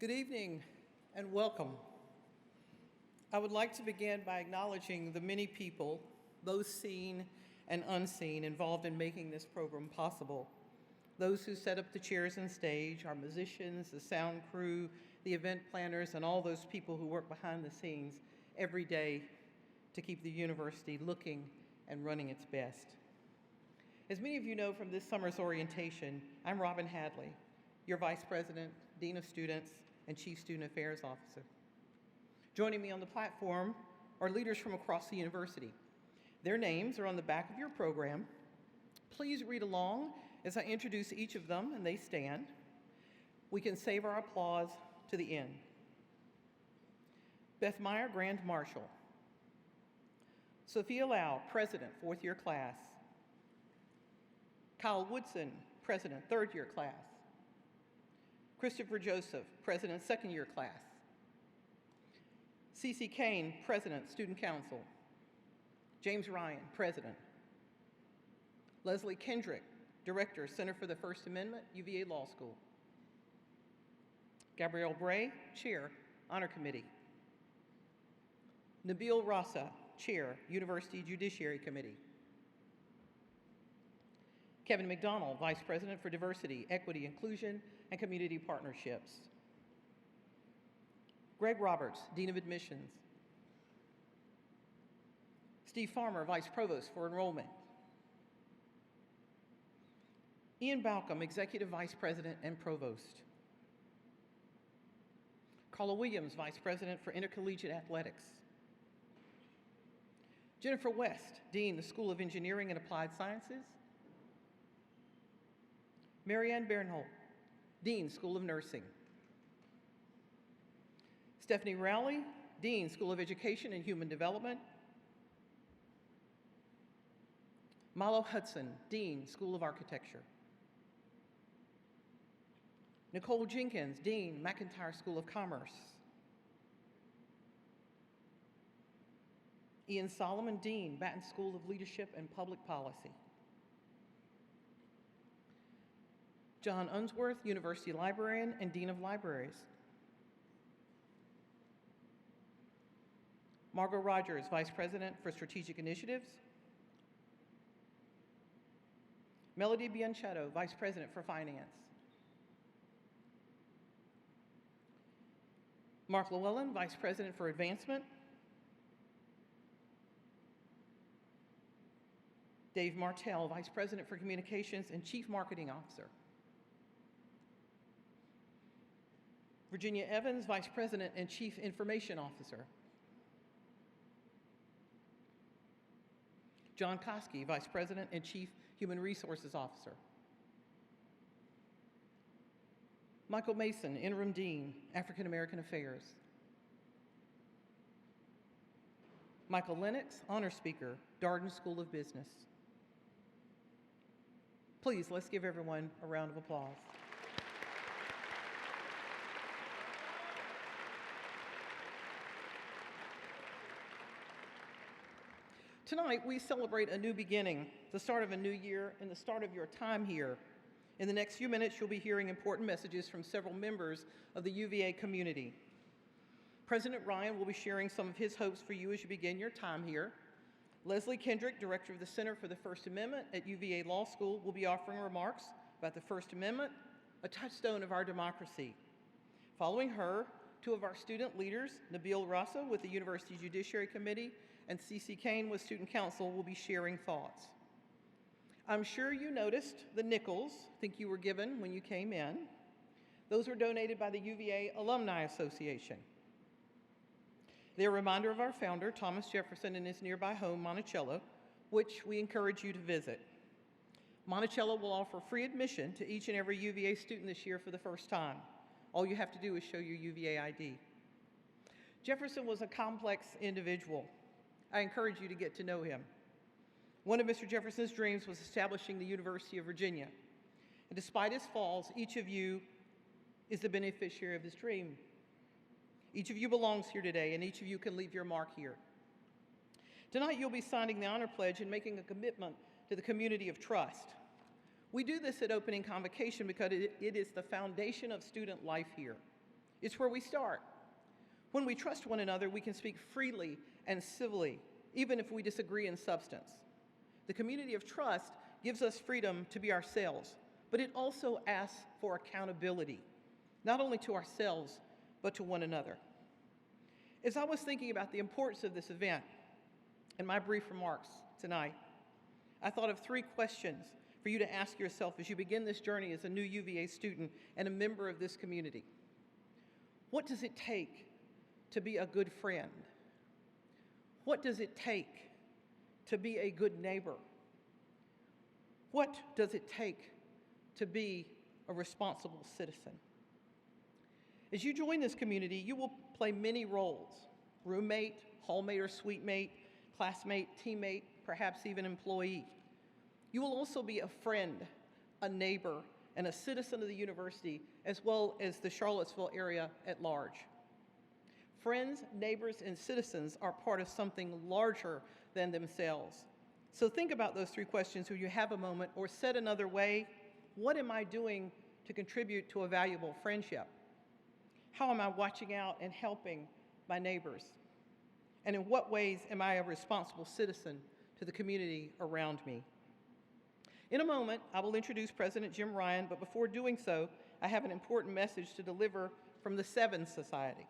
Good evening and welcome. I would like to begin by acknowledging the many people, those seen and unseen, involved in making this program possible. Those who set up the chairs and stage, our musicians, the sound crew, the event planners, and all those people who work behind the scenes every day to keep the university looking and running its best. As many of you know from this summer's orientation, I'm Robin Hadley, your Vice President, Dean of Students, and Chief Student Affairs Officer. Joining me on the platform are leaders from across the university. Their names are on the back of your program. Please read along as I introduce each of them and they stand. We can save our applause to the end. Beth Meyer, Grand Marshal. Sophia Lau, President, fourth year class. Kyle Woodson, President, third year class. Christopher Joseph, President, second year class. Cece Kane, President, Student Council. James Ryan, President. Leslie Kendrick, Director, Center for the First Amendment, UVA Law School. Gabrielle Bray, Chair, Honor Committee. Nabil Raza, Chair, University Judiciary Committee. Kevin McDonald, Vice President for Diversity, Equity, Inclusion, and Community Partnerships. Greg Roberts, Dean of Admissions. Steve Farmer, Vice Provost for Enrollment. Ian Balcom, Executive Vice President and Provost. Carla Williams, Vice President for Intercollegiate Athletics. Jennifer West, Dean, the School of Engineering and Applied Sciences. Marianne Bernholt, Dean, School of Nursing. Stephanie Rowley, Dean, School of Education and Human Development. Milo Hudson, Dean, School of Architecture. Nicole Jenkins, Dean, McIntyre School of Commerce. Ian Solomon, Dean, Baton School of Leadership and Public Policy. John Unsworth, University Librarian and Dean of Libraries. Margot Rogers, Vice President for Strategic Initiatives. Melody Bianchetto, Vice President for Finance. Mark Llewellyn, Vice President for Advancement. Dave Martell, Vice President for Communications and Chief Marketing Officer. Virginia Evans, Vice President and Chief Information Officer. John Koski, Vice President and Chief Human Resources Officer. Michael Mason, Interim Dean, African American Affairs. Michael Lennox, Honor Speaker, Darden School of Business. Please, let's give everyone a round of applause. Tonight, we celebrate a new beginning, the start of a new year, and the start of your time here. In the next few minutes, you'll be hearing important messages from several members of the UVA community. President Ryan will be sharing some of his hopes for you as you begin your time here. Leslie Kendrick, Director of the Center for the First Amendment at UVA Law School, will be offering remarks about the First Amendment, a touchstone of our democracy. Following her, two of our student leaders, Nabil Raza with the University Judiciary Committee and Cece Kane with Student Council, will be sharing thoughts. I'm sure you noticed the nickels I think you were given when you came in. Those were donated by the UVA Alumni Association. They're a reminder of our founder, Thomas Jefferson, and his nearby home, Monticello, which we encourage you to visit. Monticello will offer free admission to each and every UVA student this year for the first time. All you have to do is show your UVA ID. Jefferson was a complex individual. I encourage you to get to know him. One of Mr. Jefferson's dreams was establishing the University of Virginia. And despite his flaws, each of you is the beneficiary of this dream. Each of you belongs here today, and each of you can leave your mark here. Tonight, you'll be signing the honor pledge and making a commitment to the community of trust. We do this at opening convocation because it is the foundation of student life here. It's where we start. When we trust one another, we can speak freely and civilly, even if we disagree in substance. The community of trust gives us freedom to be ourselves, but it also asks for accountability, not only to ourselves, but to one another. As I was thinking about the importance of this event in my brief remarks tonight, I thought of 3 questions for you to ask yourself as you begin this journey as a new UVA student and a member of this community. What does it take to be a good friend? What does it take to be a good neighbor? What does it take to be a responsible citizen? As you join this community, you will play many roles: roommate, hallmate or suite mate, classmate, teammate, perhaps even employee. You will also be a friend, a neighbor, and a citizen of the university, as well as the Charlottesville area at large. Friends, neighbors, and citizens are part of something larger than themselves. So think about those 3 questions when you have a moment, or said another way, what am I doing to contribute to a valuable friendship? How am I watching out and helping my neighbors? And in what ways am I a responsible citizen to the community around me? In a moment, I will introduce President Jim Ryan, but before doing so, I have an important message to deliver from the Seven Society.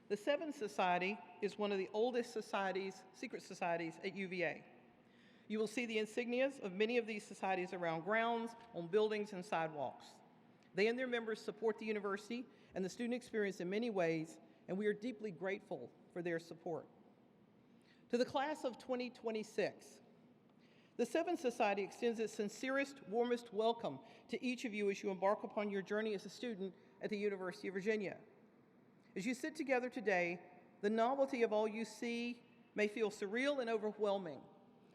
The Seven Society is one of the oldest societies, secret societies at UVA. You will see the insignias of many of these societies around grounds, on buildings, and sidewalks. They and their members support the university and the student experience in many ways, and we are deeply grateful for their support. To the class of 2026, the Seven Society extends its sincerest, warmest welcome to each of you as you embark upon your journey as a student at the University of Virginia. As you sit together today, the novelty of all you see may feel surreal and overwhelming,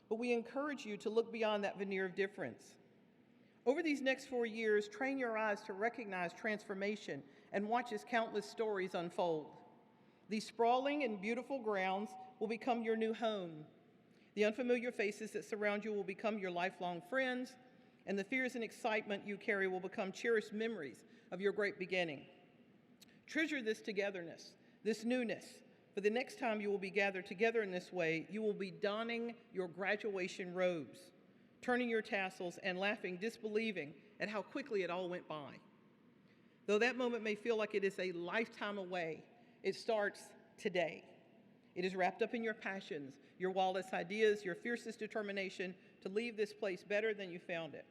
but we encourage you to look beyond that veneer of difference. Over these next 4 years, train your eyes to recognize transformation and watch as countless stories unfold. These sprawling and beautiful grounds will become your new home. The unfamiliar faces that surround you will become your lifelong friends, and the fears and excitement you carry will become cherished memories of your great beginning. Treasure this togetherness, this newness. For the next time you will be gathered together in this way, you will be donning your graduation robes, turning your tassels, and laughing, disbelieving at how quickly it all went by. Though that moment may feel like it is a lifetime away, it starts today. It is wrapped up in your passions, your wildest ideas, your fiercest determination to leave this place better than you found it.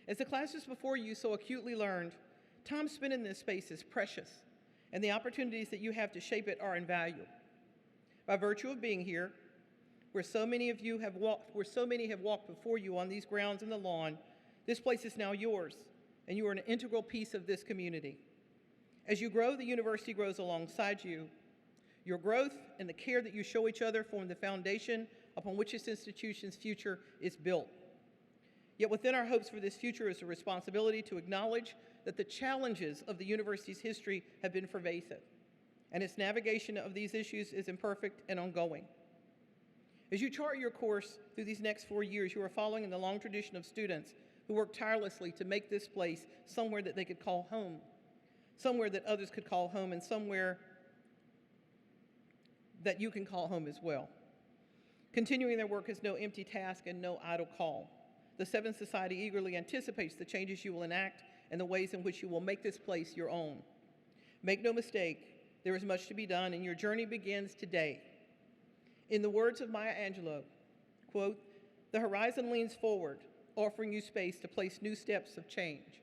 As the classes before you so acutely learned, time spent in this space is precious, and the opportunities that you have to shape it are invaluable. By virtue of being here, where so many have walked before you on these grounds and the lawn, this place is now yours, and you are an integral piece of this community. As you grow, the university grows alongside you. Your growth and the care that you show each other form the foundation upon which this institution's future is built. Yet within our hopes for this future is a responsibility to acknowledge that the challenges of the university's history have been pervasive, and its navigation of these issues is imperfect and ongoing. As you chart your course through these next 4 years, you are following in the long tradition of students who work tirelessly to make this place somewhere that they could call home, somewhere that others could call home, and somewhere that you can call home as well. Continuing their work is no empty task and no idle call. The Seventh Society eagerly anticipates the changes you will enact and the ways in which you will make this place your own. Make no mistake, there is much to be done, and your journey begins today. In the words of Maya Angelou, quote, "The horizon leans forward, offering you space to place new steps of change,"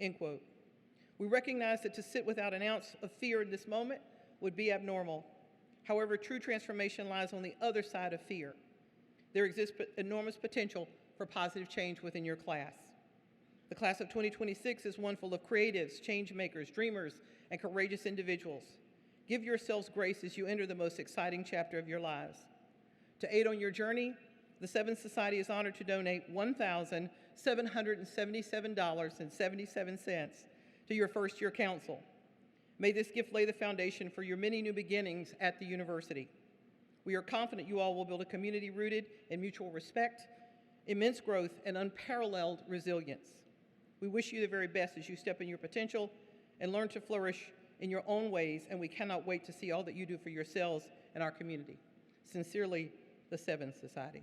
end quote. We recognize that to sit without an ounce of fear in this moment would be abnormal. However, true transformation lies on the other side of fear. There exists enormous potential for positive change within your class. The class of 2026 is one full of creatives, change makers, dreamers, and courageous individuals. Give yourselves grace as you enter the most exciting chapter of your lives. To aid on your journey, the Seventh Society is honored to donate $1,777.77 to your first-year council. May this gift lay the foundation for your many new beginnings at the university. We are confident you all will build a community rooted in mutual respect, immense growth, and unparalleled resilience. We wish you the very best as you step in your potential and learn to flourish in your own ways, and we cannot wait to see all that you do for yourselves and our community. Sincerely, the Seven Society.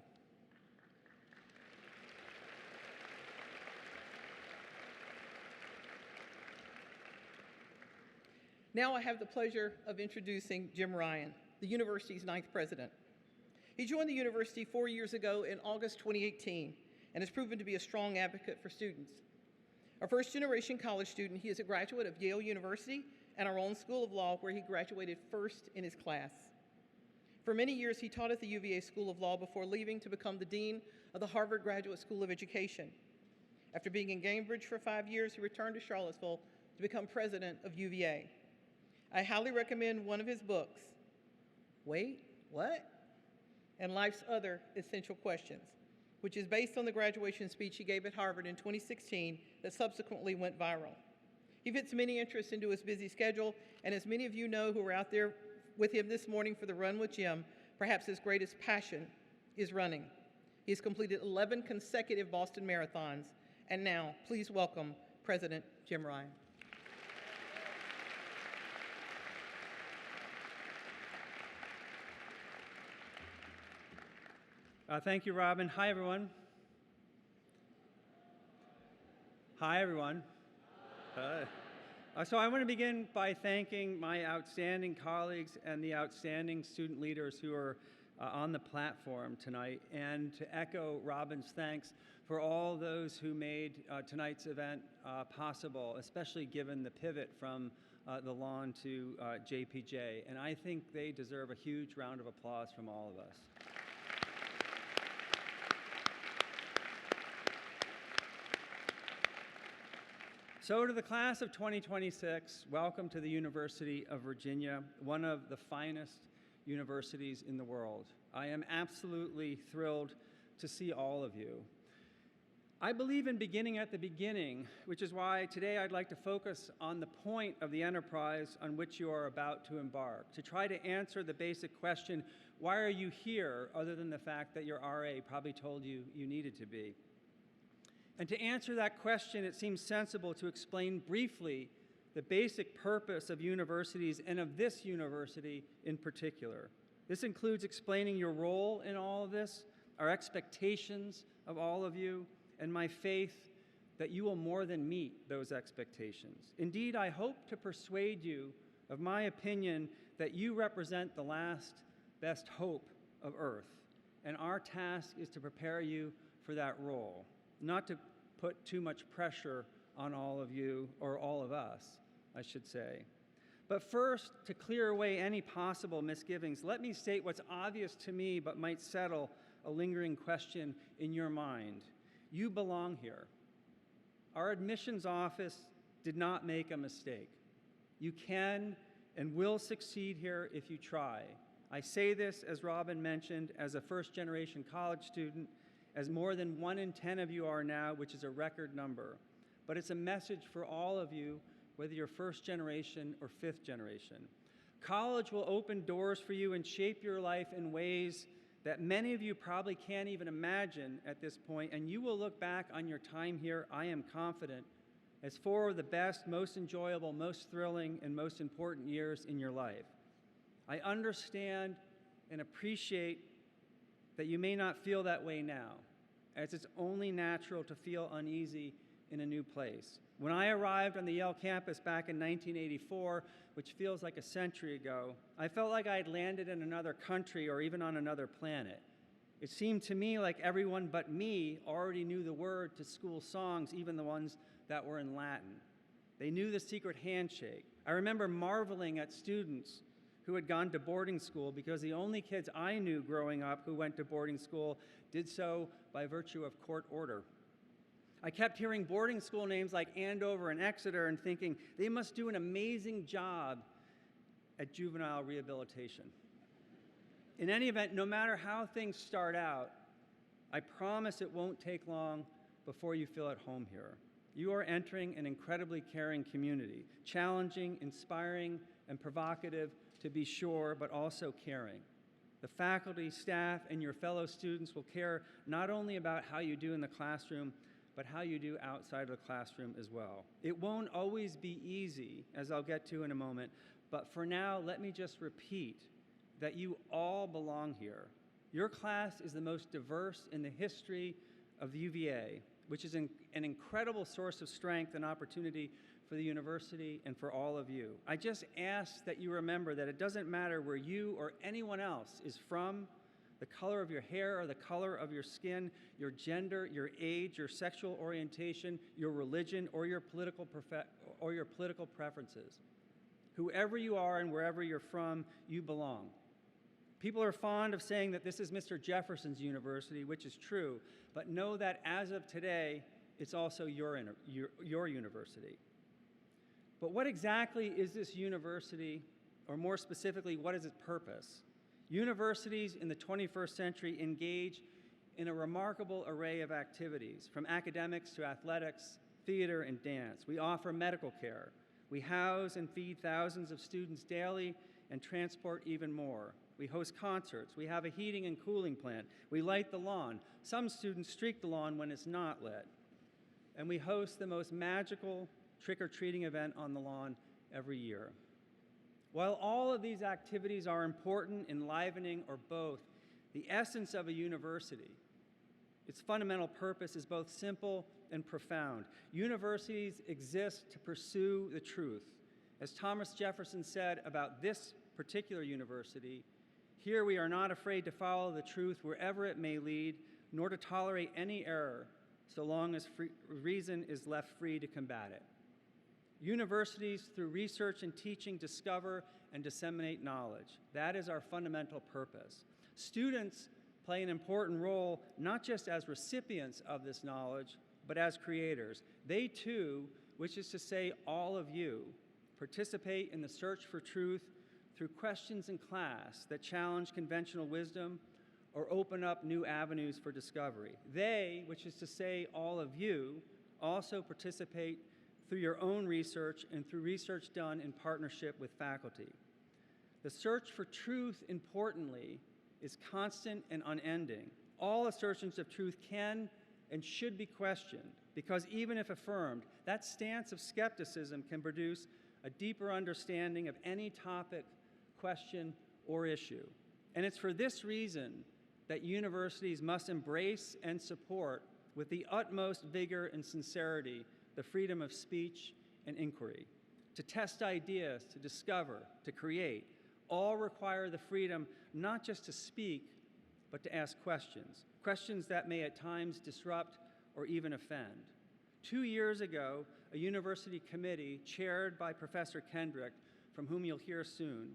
Now I have the pleasure of introducing Jim Ryan, the university's 9th president. He joined the university 4 years ago in August 2018 and has proven to be a strong advocate for students. A first-generation college student, he is a graduate of Yale University and our own School of Law, where he graduated first in his class. For many years, he taught at the UVA School of Law before leaving to become the dean of the Harvard Graduate School of Education. After being in Cambridge for 5 years, he returned to Charlottesville to become president of UVA. I highly recommend one of his books, Wait, What? And Life's Other Essential Questions, which is based on the graduation speech he gave at Harvard in 2016 that subsequently went viral. He fits many interests into his busy schedule, and as many of you know who were out there with him this morning for the Run with Jim, perhaps his greatest passion is running. He has completed 11 consecutive Boston marathons, and now please welcome President Jim Ryan. Thank you, Robin. Hi, everyone. Hi, everyone. So I want to begin by thanking my outstanding colleagues and the outstanding student leaders who are on the platform tonight, and to echo Robin's thanks for all those who made tonight's event possible, especially given the pivot from the lawn to JPJ. And I think they deserve a huge round of applause from all of us. So to the class of 2026, welcome to the University of Virginia, one of the finest universities in the world. I am absolutely thrilled to see all of you. I believe in beginning at the beginning, which is why today I'd like to focus on the point of the enterprise on which you are about to embark, to try to answer the basic question, why are you here, other than the fact that your RA probably told you you needed to be? And to answer that question, it seems sensible to explain briefly the basic purpose of universities and of this university in particular. This includes explaining your role in all of this, our expectations of all of you, and my faith that you will more than meet those expectations. Indeed, I hope to persuade you of my opinion that you represent the last best hope of Earth, and our task is to prepare you for that role, not to put too much pressure on all of you, or all of us, I should say. But first, to clear away any possible misgivings, let me state what's obvious to me but might settle a lingering question in your mind. You belong here. Our admissions office did not make a mistake. You can and will succeed here if you try. I say this, as Robin mentioned, as a first-generation college student, as more than 1 in 10 of you are now, which is a record number. But it's a message for all of you, whether you're first generation or fifth generation. College will open doors for you and shape your life in ways that many of you probably can't even imagine at this point, and you will look back on your time here, I am confident, as 4 of the best, most enjoyable, most thrilling, and most important years in your life. I understand and appreciate that you may not feel that way now, as it's only natural to feel uneasy in a new place. When I arrived on the Yale campus back in 1984, which feels like a century ago, I felt like I had landed in another country or even on another planet. It seemed to me like everyone but me already knew the word to school songs, even the ones that were in Latin. They knew the secret handshake. I remember marveling at students who had gone to boarding school because the only kids I knew growing up who went to boarding school did so by virtue of court order. I kept hearing boarding school names like Andover and Exeter and thinking they must do an amazing job at juvenile rehabilitation. In any event, no matter how things start out, I promise it won't take long before you feel at home here. You are entering an incredibly caring community, challenging, inspiring, and provocative, to be sure, but also caring. The faculty, staff, and your fellow students will care not only about how you do in the classroom, but how you do outside of the classroom as well. It won't always be easy, as I'll get to in a moment, but for now, let me just repeat that you all belong here. Your class is the most diverse in the history of the UVA, which is an incredible source of strength and opportunity for the university and for all of you. I just ask that you remember that it doesn't matter where you or anyone else is from, the color of your hair or the color of your skin, your gender, your age, your sexual orientation, your religion, or your political preferences. Whoever you are and wherever you're from, you belong. People are fond of saying that this is Mr. Jefferson's university, which is true, but know that as of today, it's also your university. But what exactly is this university, or more specifically, what is its purpose? Universities in the 21st century engage in a remarkable array of activities, from academics to athletics, theater, and dance. We offer medical care. We house and feed thousands of students daily and transport even more. We host concerts. We have a heating and cooling plant. We light the lawn. Some students streak the lawn when it's not lit. And we host the most magical trick-or-treating event on the lawn every year. While all of these activities are important, enlivening, or both, the essence of a university, its fundamental purpose, is both simple and profound. Universities exist to pursue the truth. As Thomas Jefferson said about this particular university, here we are not afraid to follow the truth wherever it may lead, nor to tolerate any error, so long as reason is left free to combat it. Universities, through research and teaching, discover and disseminate knowledge. That is our fundamental purpose. Students play an important role, not just as recipients of this knowledge, but as creators. They too, which is to say all of you, participate in the search for truth through questions in class that challenge conventional wisdom or open up new avenues for discovery. They, which is to say all of you, also participate through your own research and through research done in partnership with faculty. The search for truth, importantly, is constant and unending. All assertions of truth can and should be questioned, because even if affirmed, that stance of skepticism can produce a deeper understanding of any topic, question, or issue. And it's for this reason that universities must embrace and support, with the utmost vigor and sincerity, the freedom of speech and inquiry. To test ideas, to discover, to create, all require the freedom not just to speak, but to ask questions, questions that may at times disrupt or even offend. 2 years ago, a university committee chaired by Professor Kendrick, from whom you'll hear soon,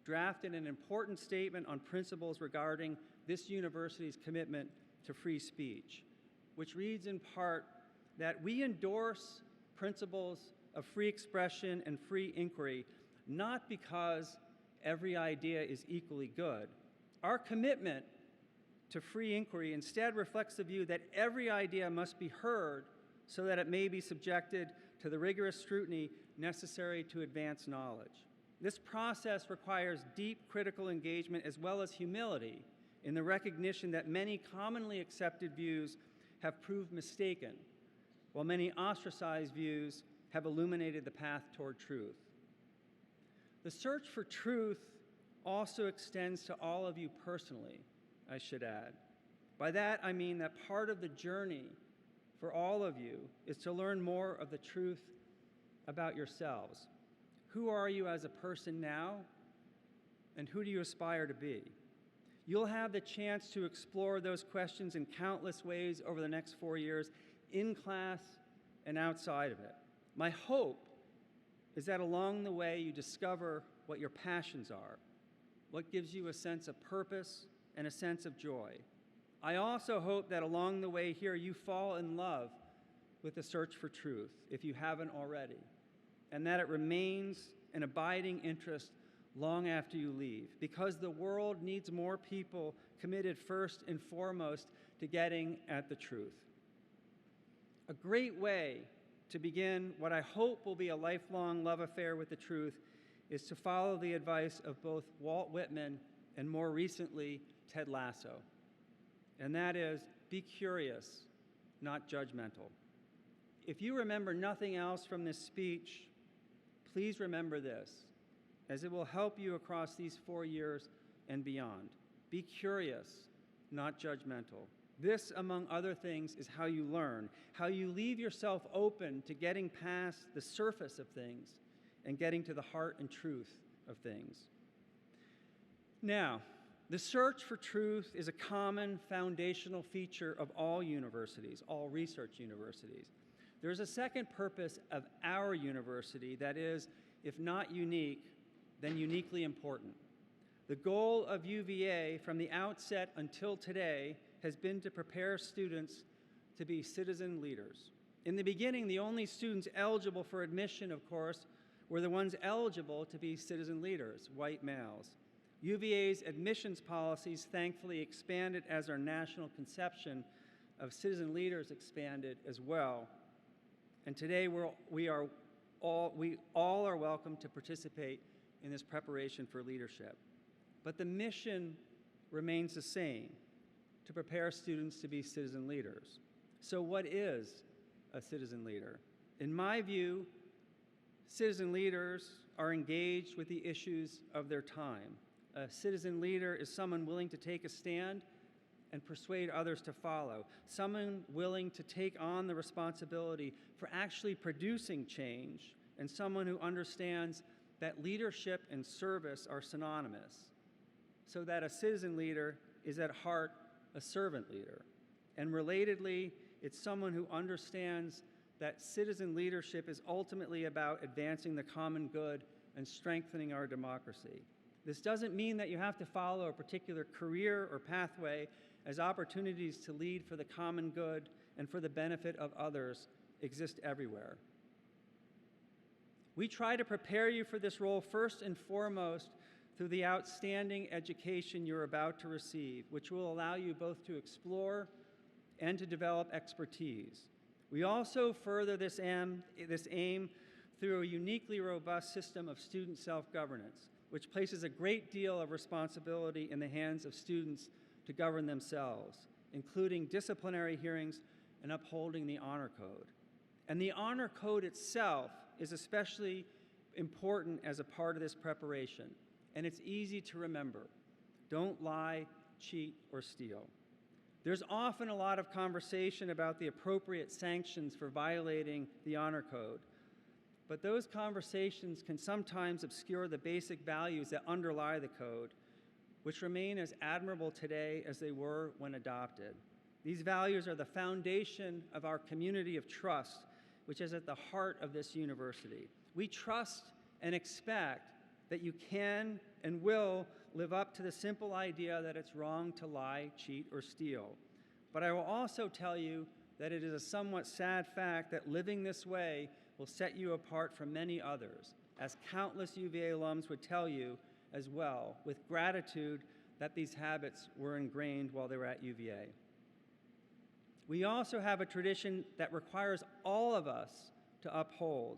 drafted an important statement on principles regarding this university's commitment to free speech, which reads in part that we endorse principles of free expression and free inquiry, not because every idea is equally good. Our commitment to free inquiry instead reflects the view that every idea must be heard so that it may be subjected to the rigorous scrutiny necessary to advance knowledge. This process requires deep critical engagement as well as humility in the recognition that many commonly accepted views have proved mistaken, while many ostracized views have illuminated the path toward truth. The search for truth also extends to all of you personally, I should add. By that, I mean that part of the journey for all of you is to learn more of the truth about yourselves. Who are you as a person now, and who do you aspire to be? You'll have the chance to explore those questions in countless ways over the next 4 years, in class and outside of it. My hope is that along the way you discover what your passions are, what gives you a sense of purpose and a sense of joy. I also hope that along the way here you fall in love with the search for truth, if you haven't already, and that it remains an abiding interest long after you leave, because the world needs more people committed first and foremost to getting at the truth. A great way to begin what I hope will be a lifelong love affair with the truth is to follow the advice of both Walt Whitman and more recently, Ted Lasso. And that is, be curious, not judgmental. if you remember nothing else from this speech, please remember this, as it will help you across these 4 years and beyond. Be curious, not judgmental. This, among other things, is how you learn, how you leave yourself open to getting past the surface of things and getting to the heart and truth of things. Now, the search for truth is a common foundational feature of all universities, all research universities. There's a second purpose of our university that is, if not unique, then uniquely important. The goal of UVA from the outset until today has been to prepare students to be citizen leaders. In the beginning, the only students eligible for admission, of course, were the ones eligible to be citizen leaders, white males. UVA's admissions policies thankfully expanded as our national conception of citizen leaders expanded as well. And today we all are welcome to participate in this preparation for leadership. But the mission remains the same, to prepare students to be citizen leaders. So what is a citizen leader? In my view, citizen leaders are engaged with the issues of their time. A citizen leader is someone willing to take a stand and persuade others to follow, someone willing to take on the responsibility for actually producing change, and someone who understands that leadership and service are synonymous, so that a citizen leader is at heart a servant leader. And relatedly, it's someone who understands that citizen leadership is ultimately about advancing the common good and strengthening our democracy. This doesn't mean that you have to follow a particular career or pathway, as opportunities to lead for the common good and for the benefit of others exist everywhere. We try to prepare you for this role first and foremost through the outstanding education you're about to receive, which will allow you both to explore and to develop expertise. We also further this aim through a uniquely robust system of student self-governance, which places a great deal of responsibility in the hands of students to govern themselves, including disciplinary hearings and upholding the honor code. And the honor code itself is especially important as a part of this preparation, and it's easy to remember. Don't lie, cheat, or steal. There's often a lot of conversation about the appropriate sanctions for violating the honor code, but those conversations can sometimes obscure the basic values that underlie the code, which remain as admirable today as they were when adopted. These values are the foundation of our community of trust, which is at the heart of this university. We trust and expect that you can and will live up to the simple idea that it's wrong to lie, cheat, or steal. But I will also tell you that it is a somewhat sad fact that living this way will set you apart from many others, as countless UVA alums would tell you as well, with gratitude that these habits were ingrained while they were at UVA. We also have a tradition that requires all of us to uphold,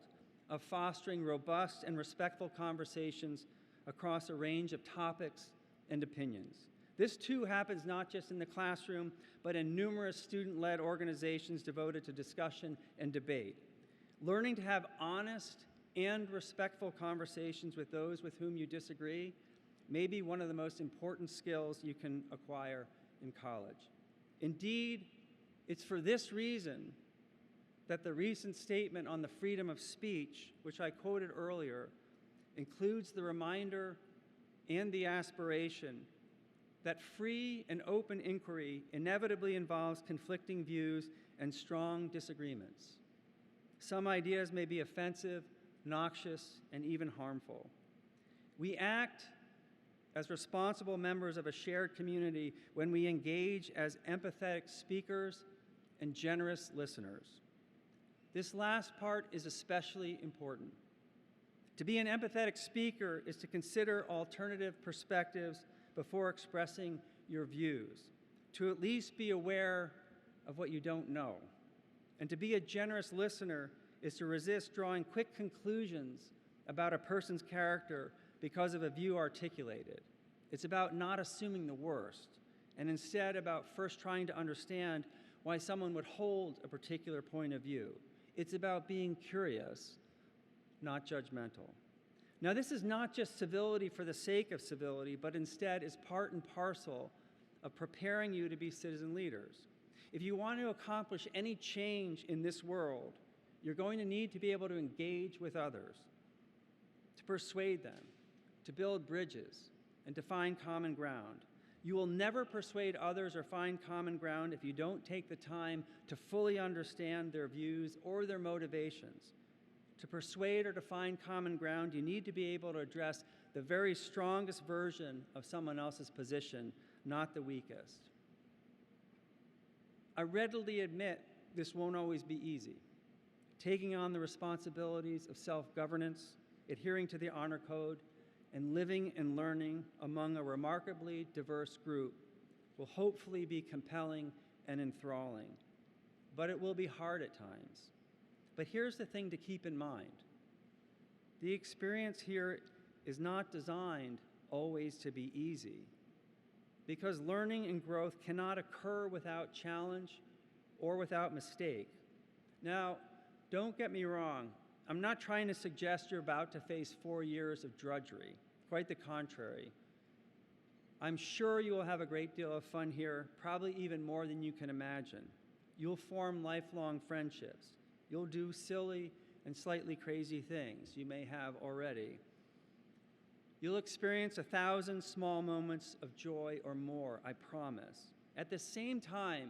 of fostering robust and respectful conversations across a range of topics and opinions. This too happens not just in the classroom, but in numerous student-led organizations devoted to discussion and debate. Learning to have honest and respectful conversations with those with whom you disagree may be one of the most important skills you can acquire in college. Indeed, it's for this reason that the recent statement on the freedom of speech, which I quoted earlier, includes the reminder and the aspiration that free and open inquiry inevitably involves conflicting views and strong disagreements. Some ideas may be offensive, noxious, and even harmful. We act as responsible members of a shared community when we engage as empathetic speakers and generous listeners. This last part is especially important. To be an empathetic speaker is to consider alternative perspectives before expressing your views, to at least be aware of what you don't know. And to be a generous listener is to resist drawing quick conclusions about a person's character because of a view articulated. It's about not assuming the worst, and instead about first trying to understand why someone would hold a particular point of view. It's about being curious, not judgmental. Now, this is not just civility for the sake of civility, but instead is part and parcel of preparing you to be citizen leaders. If you want to accomplish any change in this world, you're going to need to be able to engage with others, to persuade them, to build bridges, and to find common ground. You will never persuade others or find common ground if you don't take the time to fully understand their views or their motivations. To persuade or to find common ground, you need to be able to address the very strongest version of someone else's position, not the weakest. I readily admit this won't always be easy. Taking on the responsibilities of self-governance, adhering to the honor code, and living and learning among a remarkably diverse group will hopefully be compelling and enthralling, but it will be hard at times. But here's the thing to keep in mind. The experience here is not designed always to be easy, because learning and growth cannot occur without challenge or without mistake. Now, don't get me wrong. I'm not trying to suggest you're about to face 4 years of drudgery. Quite the contrary. I'm sure you will have a great deal of fun here, probably even more than you can imagine. You'll form lifelong friendships. You'll do silly and slightly crazy things you may have already. You'll experience 1,000 small moments of joy or more, I promise. At the same time,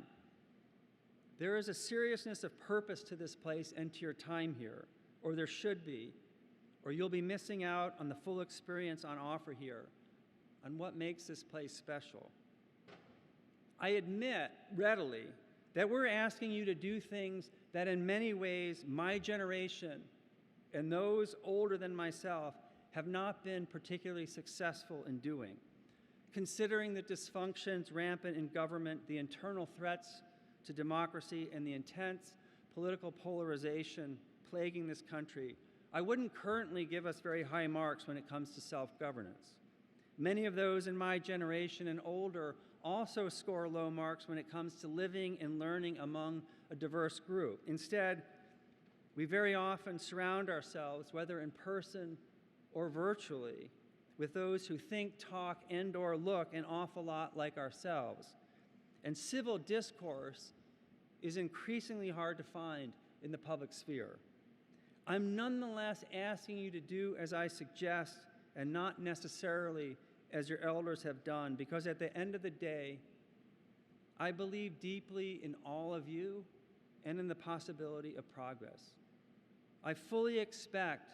there is a seriousness of purpose to this place and to your time here, or there should be, or you'll be missing out on the full experience on offer here, on what makes this place special. I admit readily that we're asking you to do things that in many ways my generation and those older than myself have not been particularly successful in doing. Considering the dysfunctions rampant in government, the internal threats to democracy, and the intense political polarization plaguing this country, I wouldn't currently give us very high marks when it comes to self-governance. Many of those in my generation and older also score low marks when it comes to living and learning among a diverse group. Instead, we very often surround ourselves, whether in person or virtually, with those who think, talk, and/or look an awful lot like ourselves. And civil discourse is increasingly hard to find in the public sphere. I'm nonetheless asking you to do as I suggest and not necessarily as your elders have done, because at the end of the day, I believe deeply in all of you and in the possibility of progress. I fully expect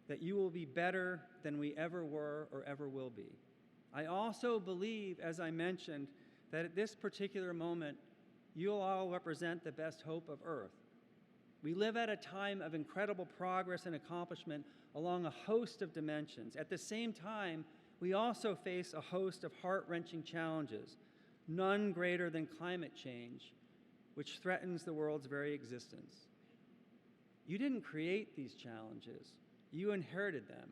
that you will be better than we ever were or ever will be. I also believe, as I mentioned, that at this particular moment, you'll all represent the best hope of Earth. We live at a time of incredible progress and accomplishment along a host of dimensions. At the same time, we also face a host of heart-wrenching challenges, none greater than climate change, which threatens the world's very existence. You didn't create these challenges, you inherited them.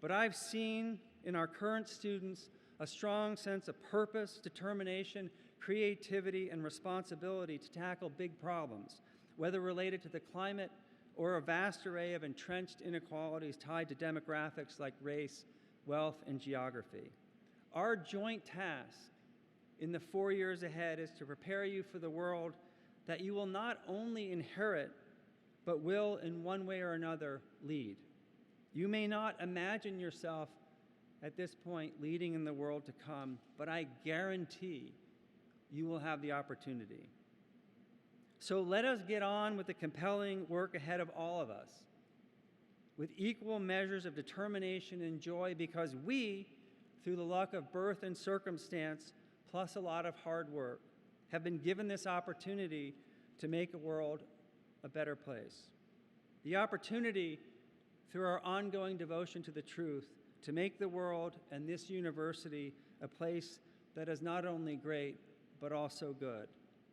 But I've seen in our current students a strong sense of purpose, determination, creativity, and responsibility to tackle big problems, whether related to the climate or a vast array of entrenched inequalities tied to demographics like race, wealth, and geography. Our joint task in the 4 years ahead is to prepare you for the world that you will not only inherit, but will, in one way or another, lead. You may not imagine yourself at this point leading in the world to come, but I guarantee you will have the opportunity. So let us get on with the compelling work ahead of all of us, with equal measures of determination and joy, because we, through the luck of birth and circumstance, plus a lot of hard work, have been given this opportunity to make a world a better place. The opportunity, through our ongoing devotion to the truth, to make the world and this university a place that is not only great, but also good,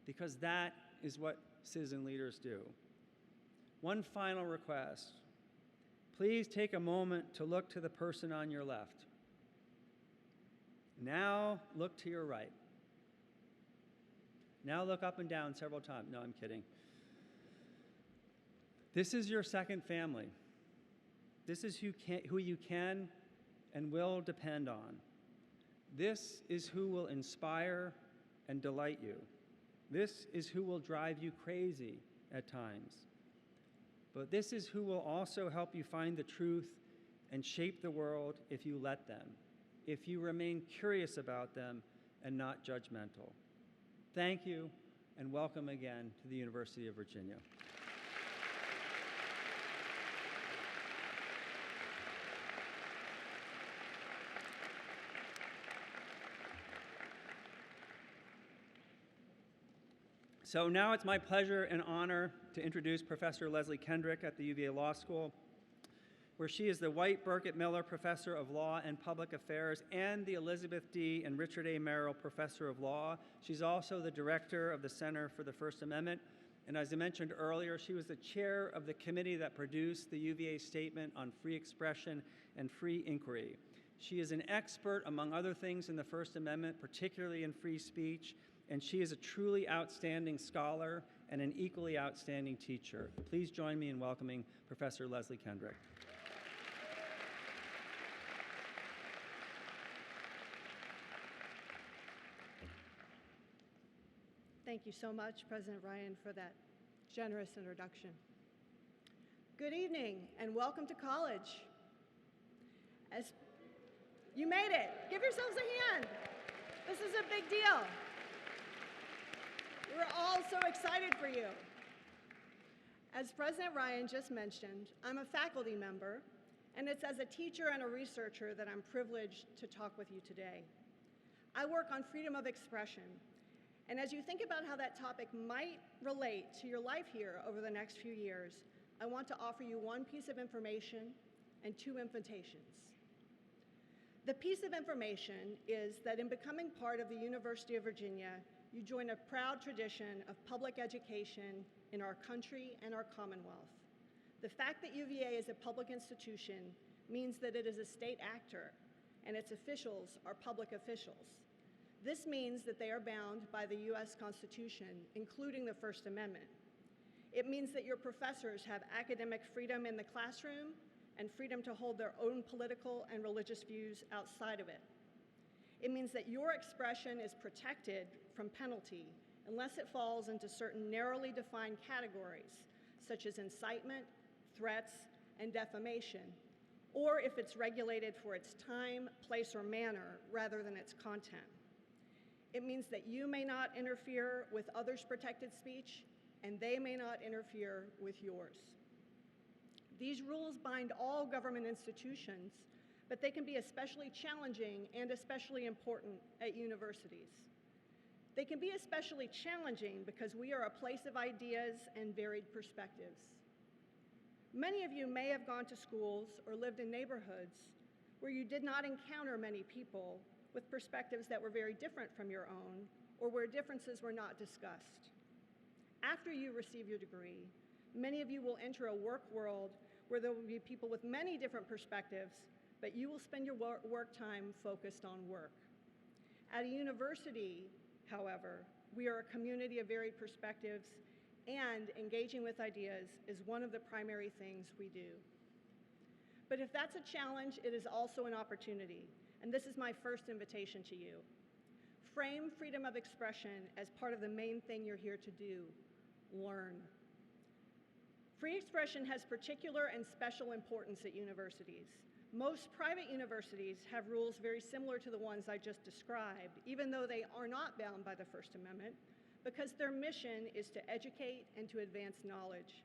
because that is what citizen leaders do. One final request. Please take a moment to look to the person on your left. Now look to your right. Now look up and down several times. No, I'm kidding. This is your second family. This is who you can and will depend on. This is who will inspire and delight you. This is who will drive you crazy at times. But this is who will also help you find the truth and shape the world if you let them, if you remain curious about them and not judgmental. Thank you, and welcome again to the University of Virginia. So now it's my pleasure and honor to introduce Professor Leslie Kendrick at the UVA Law School, where she is the White Burkett Miller Professor of Law and Public Affairs and the Elizabeth D. and Richard A. Merrill Professor of Law. She's also the director of the Center for the First Amendment. And as I mentioned earlier, she was the chair of the committee that produced the UVA Statement on Free Expression and Free Inquiry. She is an expert, among other things, in the First Amendment, particularly in free speech, and she is a truly outstanding scholar and an equally outstanding teacher. Please join me in welcoming Professor Leslie Kendrick. Thank you so much, President Ryan, for that generous introduction. Good evening and welcome to college. You made it. Give yourselves a hand. This is a big deal. We're all so excited for you. As President Ryan just mentioned, I'm a faculty member, and it's as a teacher and a researcher that I'm privileged to talk with you today. I work on freedom of expression, and as you think about how that topic might relate to your life here over the next few years, I want to offer you one piece of information and two invitations. The piece of information is that in becoming part of the University of Virginia, you join a proud tradition of public education in our country and our Commonwealth. The fact that UVA is a public institution means that it is a state actor, and its officials are public officials. This means that they are bound by the U.S. Constitution, including the First Amendment. It means that your professors have academic freedom in the classroom and freedom to hold their own political and religious views outside of it. It means that your expression is protected from penalty unless it falls into certain narrowly defined categories, such as incitement, threats, and defamation, or if it's regulated for its time, place, or manner rather than its content. It means that you may not interfere with others' protected speech, and they may not interfere with yours. These rules bind all government institutions, but they can be especially challenging and especially important at universities. They can be especially challenging because we are a place of ideas and varied perspectives. Many of you may have gone to schools or lived in neighborhoods where you did not encounter many people with perspectives that were very different from your own, or where differences were not discussed. After you receive your degree, many of you will enter a work world where there will be people with many different perspectives, but you will spend your work time focused on work. At a university, however, we are a community of varied perspectives, and engaging with ideas is one of the primary things we do. But if that's a challenge, it is also an opportunity, and this is my first invitation to you. Frame freedom of expression as part of the main thing you're here to do: learn. Free expression has particular and special importance at universities. Most private universities have rules very similar to the ones I just described, even though they are not bound by the First Amendment, because their mission is to educate and to advance knowledge.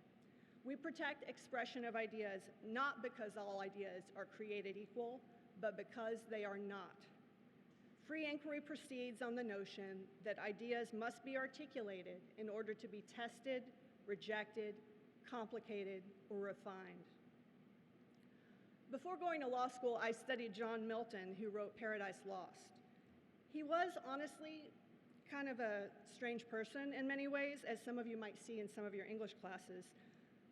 We protect expression of ideas not because all ideas are created equal, but because they are not. Free inquiry proceeds on the notion that ideas must be articulated in order to be tested, rejected, complicated, or refined. Before going to law school, I studied John Milton, who wrote Paradise Lost. He was honestly kind of a strange person in many ways, as some of you might see in some of your English classes,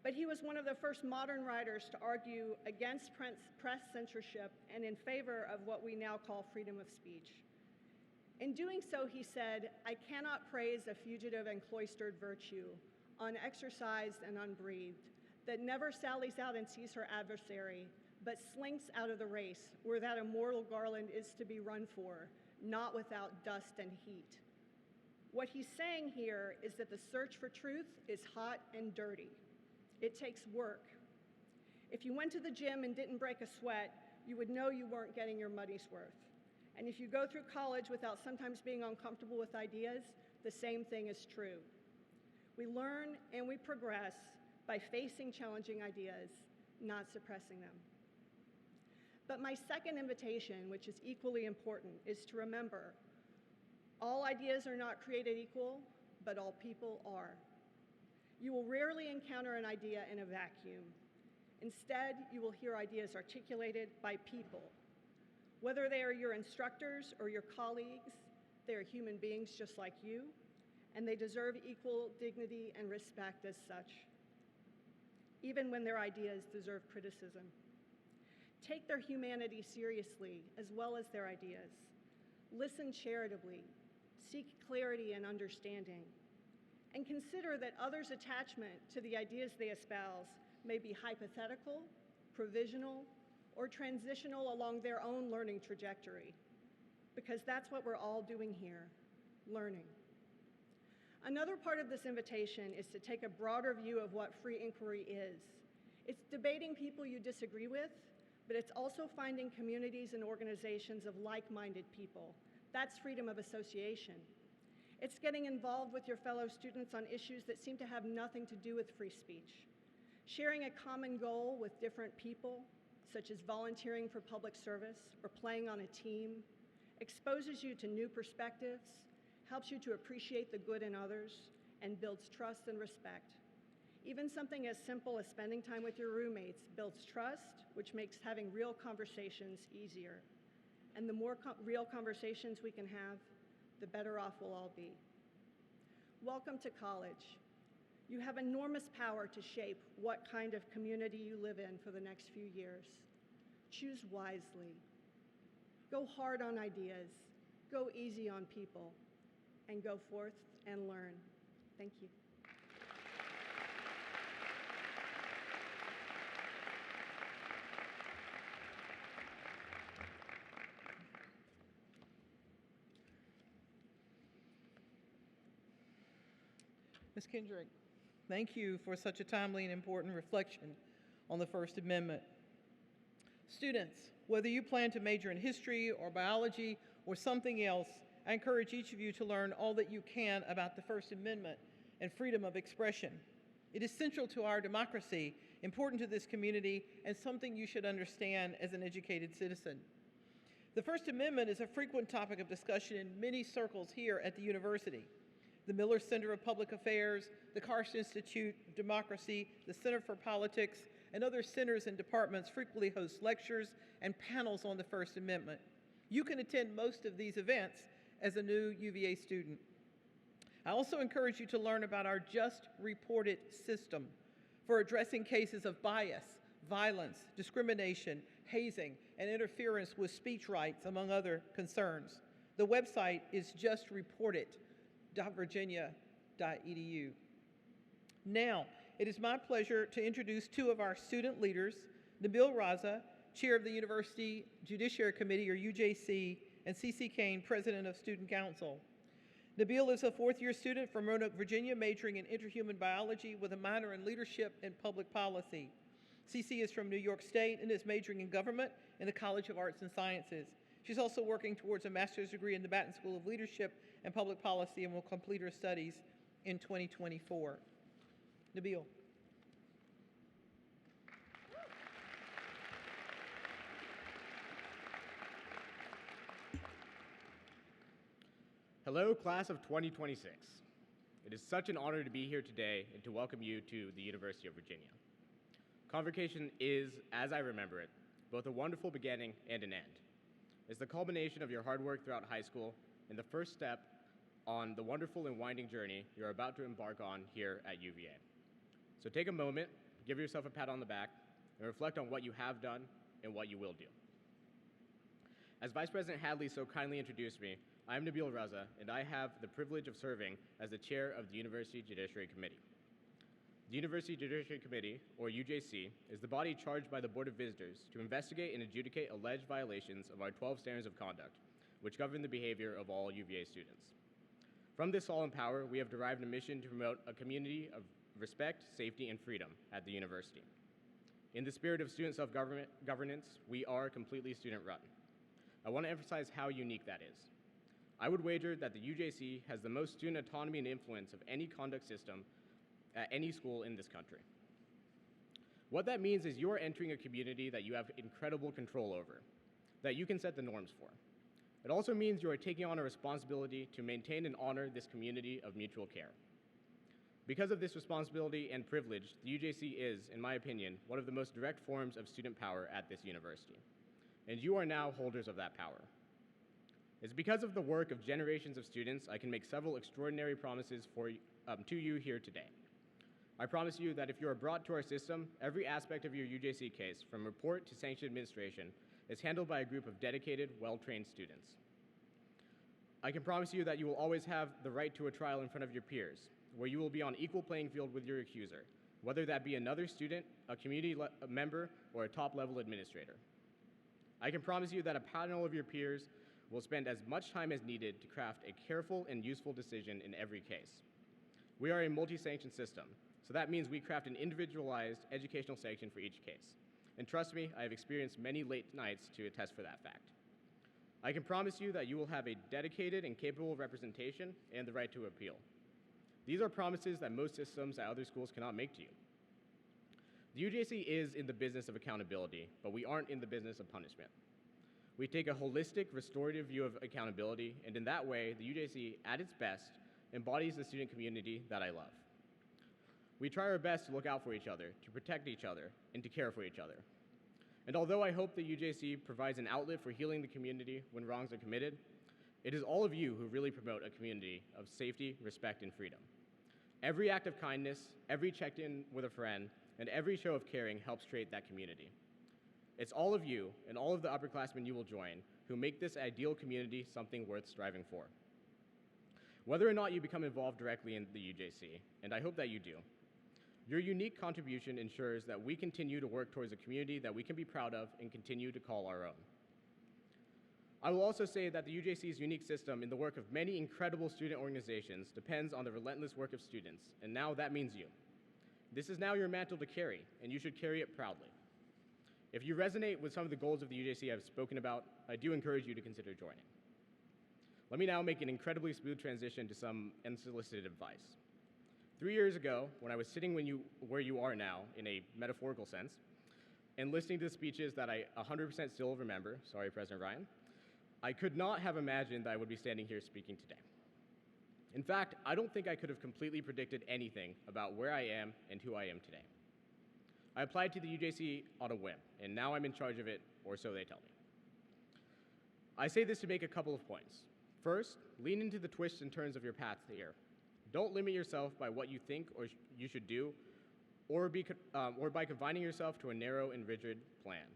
but he was one of the first modern writers to argue against press censorship and in favor of what we now call freedom of speech. In doing so, he said, "I cannot praise a fugitive and cloistered virtue, unexercised and unbreathed, that never sallies out and sees her adversary, but slinks out of the race where that immortal garland is to be run for, not without dust and heat. What he's saying here is that the search for truth is hot and dirty. It takes work. If you went to the gym and didn't break a sweat, you would know you weren't getting your money's worth. And if you go through college without sometimes being uncomfortable with ideas, the same thing is true. We learn and we progress by facing challenging ideas, not suppressing them. But my second invitation, which is equally important, is to remember, all ideas are not created equal, but all people are. You will rarely encounter an idea in a vacuum. Instead, you will hear ideas articulated by people. Whether they are your instructors or your colleagues, they are human beings just like you, and they deserve equal dignity and respect as such, even when their ideas deserve criticism. Take their humanity seriously, as well as their ideas. Listen charitably, seek clarity and understanding, and consider that others' attachment to the ideas they espouse may be hypothetical, provisional, or transitional along their own learning trajectory, because that's what we're all doing here, learning. Another part of this invitation is to take a broader view of what free inquiry is. It's debating people you disagree with, but it's also finding communities and organizations of like-minded people. That's freedom of association. It's getting involved with your fellow students on issues that seem to have nothing to do with free speech. Sharing a common goal with different people, such as volunteering for public service or playing on a team, exposes you to new perspectives, helps you to appreciate the good in others, and builds trust and respect. Even something as simple as spending time with your roommates builds trust, which makes having real conversations easier. And the more real conversations we can have, the better off we'll all be. Welcome to college. You have enormous power to shape what kind of community you live in for the next few years. Choose wisely. Go hard on ideas, go easy on people, and go forth and learn. Thank you. Ms. Kendrick, thank you for such a timely and important reflection on the First Amendment. Students, whether you plan to major in history or biology or something else, I encourage each of you to learn all that you can about the First Amendment and freedom of expression. It is central to our democracy, important to this community, and something you should understand as an educated citizen. The First Amendment is a frequent topic of discussion in many circles here at the university. The Miller Center of Public Affairs, the Carson Institute of Democracy, the Center for Politics, and other centers and departments frequently host lectures and panels on the First Amendment. You can attend most of these events as a new UVA student. I also encourage you to learn about our Just Report It system for addressing cases of bias, violence, discrimination, hazing, and interference with speech rights, among other concerns. The website is justreportit.virginia.edu. Now, it is my pleasure to introduce two of our student leaders, Nabil Raza, Chair of the University Judiciary Committee, or UJC, and Cece Kane, President of Student Council. Nabil is a fourth-year student from Roanoke, Virginia, majoring in interhuman biology with a minor in leadership and public policy. Cece is from New York State and is majoring in government in the College of Arts and Sciences. She's also working towards a master's degree in the Batten School of Leadership and Public Policy and will complete her studies in 2024. Nabil. Hello, class of 2026. It is such an honor to be here today and to welcome you to the University of Virginia. Convocation is, as I remember it, both a wonderful beginning and an end. It's the culmination of your hard work throughout high school and the first step on the wonderful and winding journey you're about to embark on here at UVA. So take a moment, give yourself a pat on the back, and reflect on what you have done and what you will do. As Vice President Hadley so kindly introduced me, I'm Nabil Raza, and I have the privilege of serving as the chair of the University Judiciary Committee. The University Judiciary Committee, or UJC, is the body charged by the Board of Visitors to investigate and adjudicate alleged violations of our 12 standards of conduct, which govern the behavior of all UVA students. From this solemn power, we have derived a mission to promote a community of respect, safety, and freedom at the university. In the spirit of student self-governance, we are completely student-run. I want to emphasize how unique that is. I would wager that the UJC has the most student autonomy and influence of any conduct system at any school in this country. What that means is you are entering a community that you have incredible control over, that you can set the norms for. It also means you are taking on a responsibility to maintain and honor this community of mutual care. Because of this responsibility and privilege, the UJC is, in my opinion, one of the most direct forms of student power at this university. And you are now holders of that power. It's because of the work of generations of students I can make several extraordinary promises to you here today. I promise you that if you are brought to our system, every aspect of your UJC case, from report to sanctioned administration, is handled by a group of dedicated, well-trained students. I can promise you that you will always have the right to a trial in front of your peers, where you will be on equal playing field with your accuser, whether that be another student, a community member, or a top-level administrator. I can promise you that a panel of your peers will spend as much time as needed to craft a careful and useful decision in every case. We are a multi-sanction system, so that means we craft an individualized educational sanction for each case. And trust me, I have experienced many late nights to attest for that fact. I can promise you that you will have a dedicated and capable representation and the right to appeal. These are promises that most systems at other schools cannot make to you. The UJC is in the business of accountability, but we aren't in the business of punishment. We take a holistic, restorative view of accountability, and in that way, the UJC, at its best, embodies the student community that I love. We try our best to look out for each other, to protect each other, and to care for each other. And although I hope the UJC provides an outlet for healing the community when wrongs are committed, it is all of you who really promote a community of safety, respect, and freedom. Every act of kindness, every check-in with a friend, and every show of caring helps create that community. It's all of you and all of the upperclassmen you will join who make this ideal community something worth striving for. Whether or not you become involved directly in the UJC, and I hope that you do, your unique contribution ensures that we continue to work towards a community that we can be proud of and continue to call our own. I will also say that the UJC's unique system in the work of many incredible student organizations depends on the relentless work of students, and now that means you. This is now your mantle to carry, and you should carry it proudly. If you resonate with some of the goals of the UJC I've spoken about, I do encourage you to consider joining. Let me now make an incredibly smooth transition to some unsolicited advice. 3 years ago, when I was sitting where you are now, in a metaphorical sense, and listening to the speeches that I 100% still remember, sorry, President Ryan, I could not have imagined that I would be standing here speaking today. In fact, I don't think I could have completely predicted anything about where I am and who I am today. I applied to the UJC on a whim, and now I'm in charge of it, or so they tell me. I say this to make a couple of points. First, lean into the twists and turns of your path here. Don't limit yourself by what you think or you should do, or by confining yourself to a narrow and rigid plan.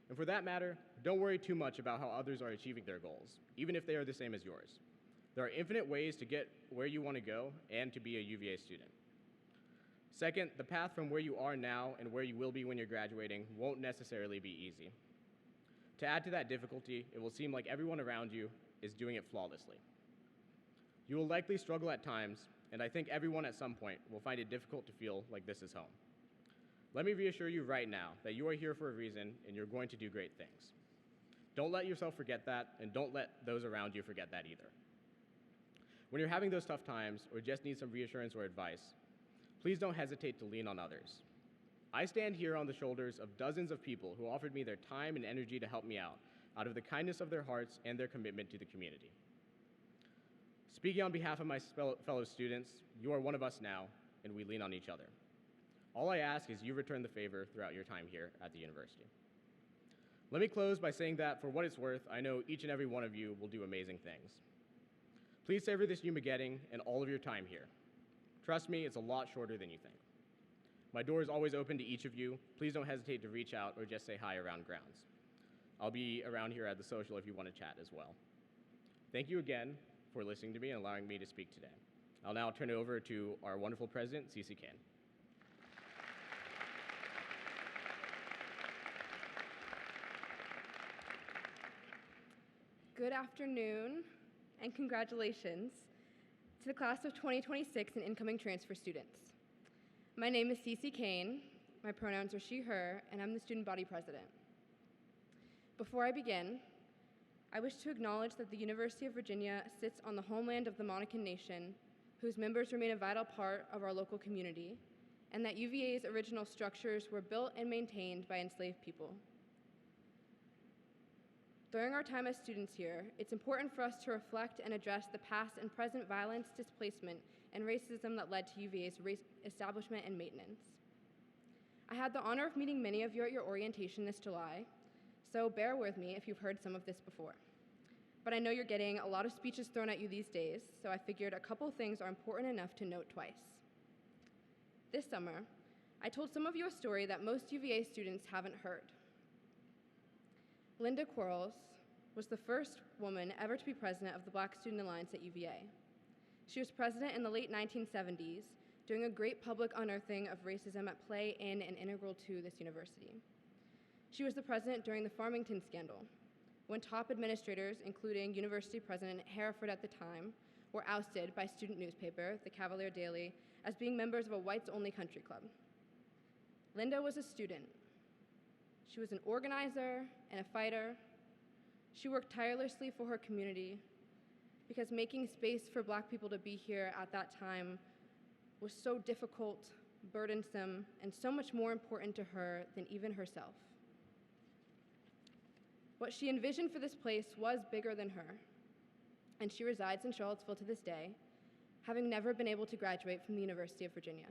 And for that matter, don't worry too much about how others are achieving their goals, even if they are the same as yours. There are infinite ways to get where you want to go and to be a UVA student. Second, the path from where you are now and where you will be when you're graduating won't necessarily be easy. To add to that difficulty, it will seem like everyone around you is doing it flawlessly. You will likely struggle at times, and I think everyone at some point will find it difficult to feel like this is home. Let me reassure you right now that you are here for a reason and you're going to do great things. Don't let yourself forget that, and don't let those around you forget that either. When you're having those tough times or just need some reassurance or advice, please don't hesitate to lean on others. I stand here on the shoulders of dozens of people who offered me their time and energy to help me out of the kindness of their hearts and their commitment to the community. Speaking on behalf of my fellow students, you are one of us now, and we lean on each other. All I ask is you return the favor throughout your time here at the university. Let me close by saying that, for what it's worth, I know each and every one of you will do amazing things. Please savor this new beginning and all of your time here. Trust me, it's a lot shorter than you think. My door is always open to each of you. Please don't hesitate to reach out or just say hi around grounds. I'll be around here at the social if you want to chat as well. Thank you again for listening to me and allowing me to speak today. I'll now turn it over to our wonderful president, Cece Kane. Good afternoon, and congratulations to the class of 2026 and incoming transfer students. My name is Cece Kane, my pronouns are she, her, and I'm the student body president. Before I begin, I wish to acknowledge that the University of Virginia sits on the homeland of the Monacan Nation, whose members remain a vital part of our local community, and that UVA's original structures were built and maintained by enslaved people. During our time as students here, it's important for us to reflect and address the past and present violence, displacement, and racism that led to UVA's establishment and maintenance. I had the honor of meeting many of you at your orientation this July, so bear with me if you've heard some of this before. But I know you're getting a lot of speeches thrown at you these days, so I figured a couple things are important enough to note twice. This summer, I told some of you a story that most UVA students haven't heard. Linda Quarles was the first woman ever to be president of the Black Student Alliance at UVA. She was president in the late 1970s, doing a great public unearthing of racism at play in and integral to this university. She was the president during the Farmington scandal, when top administrators, including University President Hereford at the time, were ousted by student newspaper, the Cavalier Daily, as being members of a whites-only country club. Linda was a student. She was an organizer and a fighter. She worked tirelessly for her community because making space for Black people to be here at that time was so difficult, burdensome, and so much more important to her than even herself. What she envisioned for this place was bigger than her, and she resides in Charlottesville to this day, having never been able to graduate from the University of Virginia.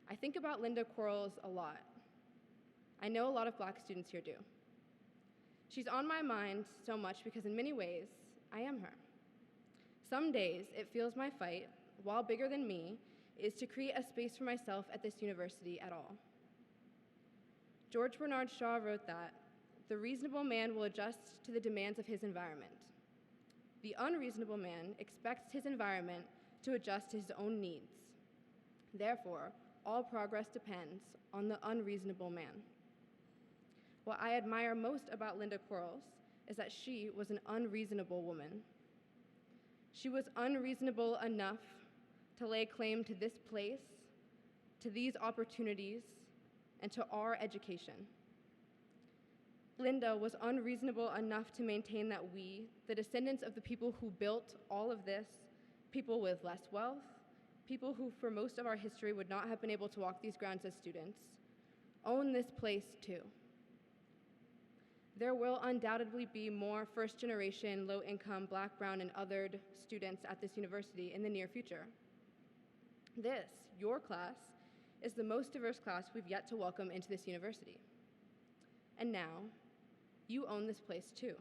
I think about Linda Quarles a lot. I know a lot of Black students here do. She's on my mind so much because in many ways, I am her. Some days, it feels my fight, while bigger than me, is to create a space for myself at this university at all. George Bernard Shaw wrote that, "The reasonable man will adjust to the demands of his environment. The unreasonable man expects his environment to adjust to his own needs. Therefore, all progress depends on the unreasonable man." What I admire most about Linda Quarles is that she was an unreasonable woman. She was unreasonable enough to lay claim to this place, to these opportunities, and to our education. Linda was unreasonable enough to maintain that we, the descendants of the people who built all of this, people with less wealth, people who for most of our history would not have been able to walk these grounds as students, own this place too. There will undoubtedly be more first-generation, low-income, Black, brown, and othered students at this university in the near future. This, your class, is the most diverse class we've yet to welcome into this university. And now, you own this place too.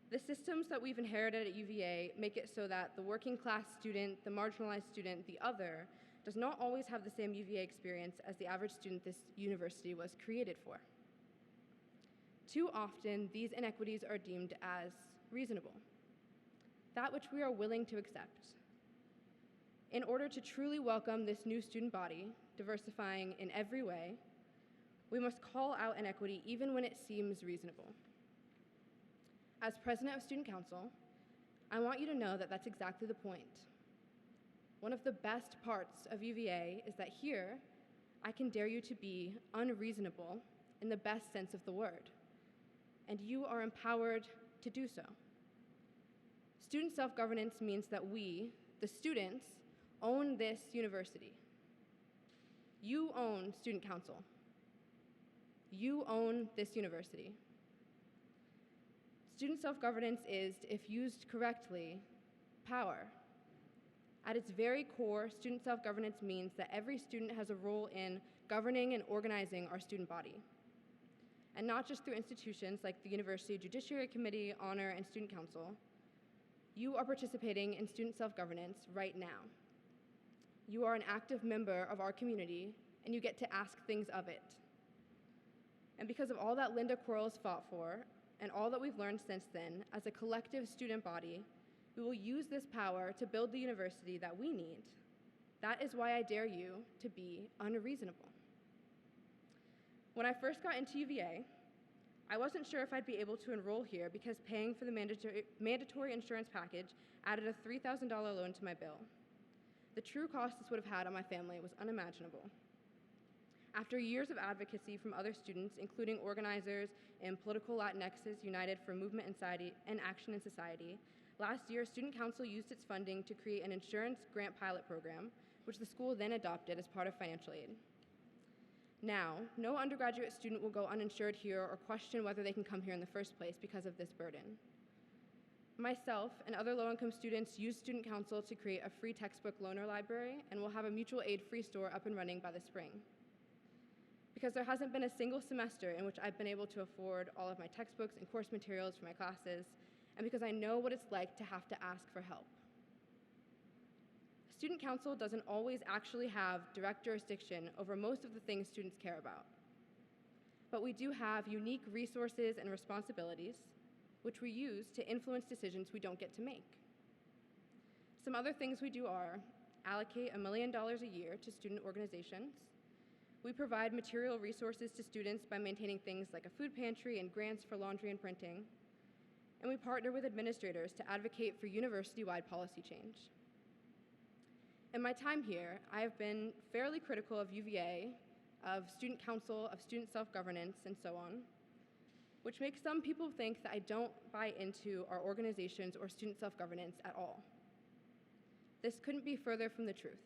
The systems that we've inherited at UVA make it so that the working class student, the marginalized student, the other, does not always have the same UVA experience as the average student this university was created for. Too often, these inequities are deemed as reasonable, that which we are willing to accept. In order to truly welcome this new student body, diversifying in every way, we must call out inequity even when it seems reasonable. As president of Student Council, I want you to know that that's exactly the point. One of the best parts of UVA is that here, I can dare you to be unreasonable in the best sense of the word, and you are empowered to do so. Student self-governance means that we, the students, own this university. You own Student Council. You own this university. Student self-governance is, if used correctly, power. At its very core, student self-governance means that every student has a role in governing and organizing our student body. And not just through institutions like the University Judiciary Committee, Honor, and Student Council. You are participating in student self-governance right now. You are an active member of our community, and you get to ask things of it. And because of all that Linda Quarles fought for, and all that we've learned since then, as a collective student body, we will use this power to build the university that we need. That is why I dare you to be unreasonable. When I first got into UVA, I wasn't sure if I'd be able to enroll here because paying for the mandatory insurance package added a $3,000 loan to my bill. The true cost this would have had on my family was unimaginable. After years of advocacy from other students, including organizers in Political Latinxes United for Movement and Action in Society, last year, Student Council used its funding to create an insurance grant pilot program, which the school then adopted as part of financial aid. Now, no undergraduate student will go uninsured here or question whether they can come here in the first place because of this burden. Myself and other low-income students used Student Council to create a free textbook loaner library, and we'll have a mutual aid free store up and running by the spring. Because there hasn't been a single semester in which I've been able to afford all of my textbooks and course materials for my classes, and because I know what it's like to have to ask for help. Student Council doesn't always actually have direct jurisdiction over most of the things students care about. But we do have unique resources and responsibilities, which we use to influence decisions we don't get to make. Some other things we do are allocate $1 million a year to student organizations. We provide material resources to students by maintaining things like a food pantry and grants for laundry and printing. And we partner with administrators to advocate for university-wide policy change. In my time here, I have been fairly critical of UVA, of Student Council, of student self-governance, and so on, which makes some people think that I don't buy into our organizations or student self-governance at all. This couldn't be further from the truth.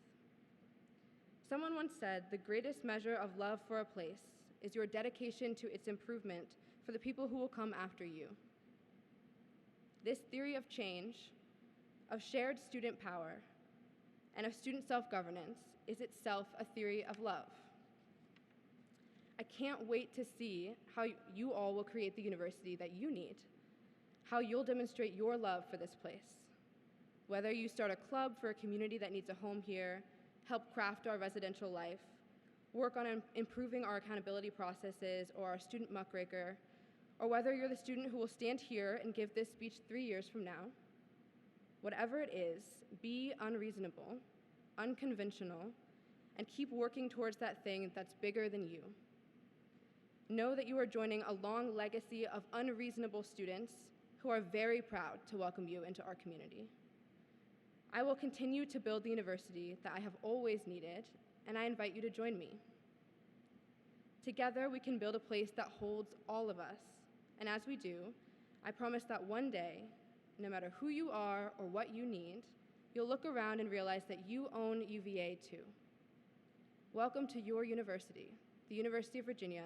Someone once said, the greatest measure of love for a place is your dedication to its improvement for the people who will come after you. This theory of change, of shared student power, and of student self-governance is itself a theory of love. I can't wait to see how you all will create the university that you need, how you'll demonstrate your love for this place. Whether you start a club for a community that needs a home here, help craft our residential life, work on improving our accountability processes or our student muckraker, or whether you're the student who will stand here and give this speech 3 years from now, whatever it is, be unreasonable, unconventional, and keep working towards that thing that's bigger than you. Know that you are joining a long legacy of unreasonable students who are very proud to welcome you into our community. I will continue to build the university that I have always needed, and I invite you to join me. Together, we can build a place that holds all of us, and as we do, I promise that one day, no matter who you are or what you need, you'll look around and realize that you own UVA too. Welcome to your university, the University of Virginia,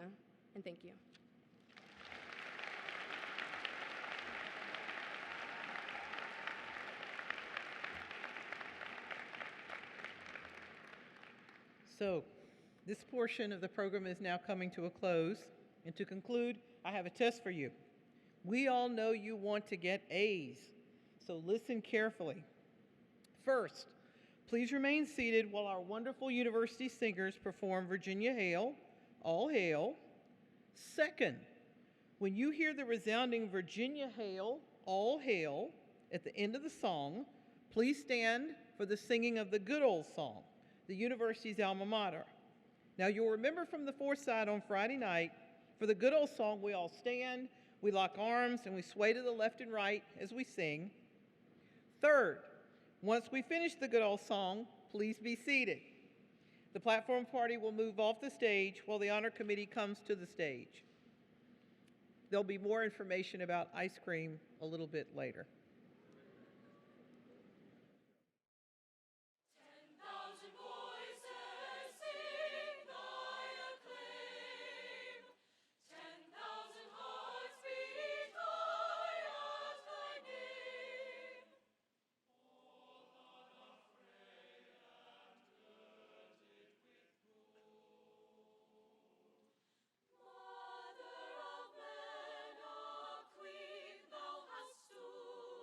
and thank you. So, this portion of the program is now coming to a close. And to conclude, I have a test for you. We all know you want to get A's, so listen carefully. First, please remain seated while our wonderful university singers perform Virginia Hail, All Hail. Second, when you hear the resounding Virginia Hail, All Hail at the end of the song, please stand for the singing of the good old song, the university's alma mater. Now, you'll remember from the Foresight on Friday night, for the good old song, we all stand, we lock arms, and we sway to the left and right as we sing. Third, once we finish the good old song, please be seated. The platform party will move off the stage while the honor committee comes to the stage. There'll be more information about ice cream a little bit later. Mother of men, a queen thou hast stood.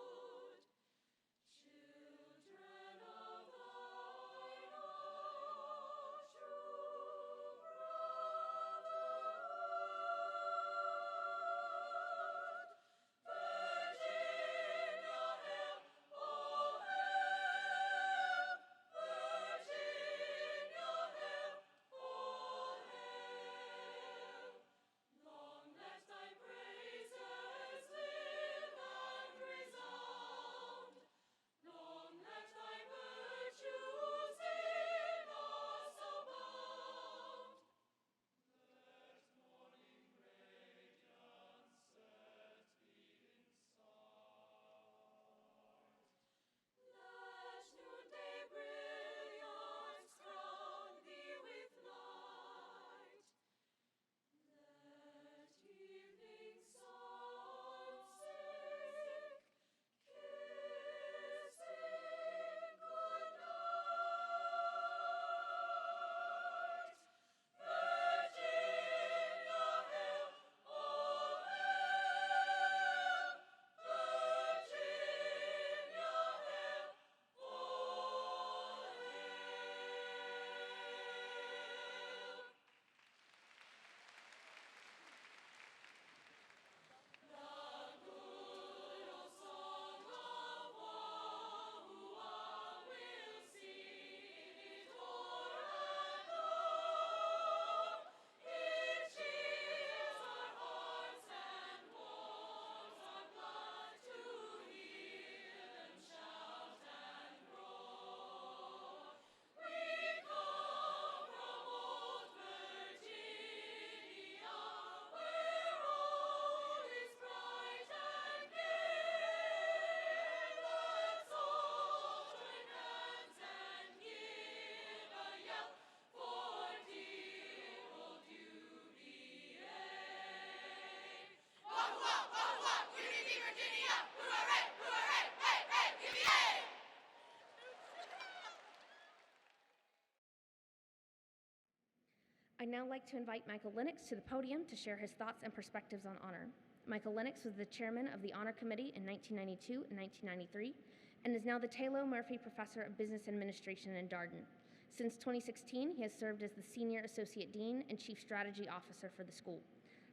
I'd now like to invite Michael Lennox to the podium to share his thoughts and perspectives on honor. Michael Lennox was the chairman of the Honor Committee in 1992 and 1993, and is now the Taylor Murphy Professor of Business Administration in Darden. Since 2016, he has served as the Senior Associate Dean and Chief Strategy Officer for the school.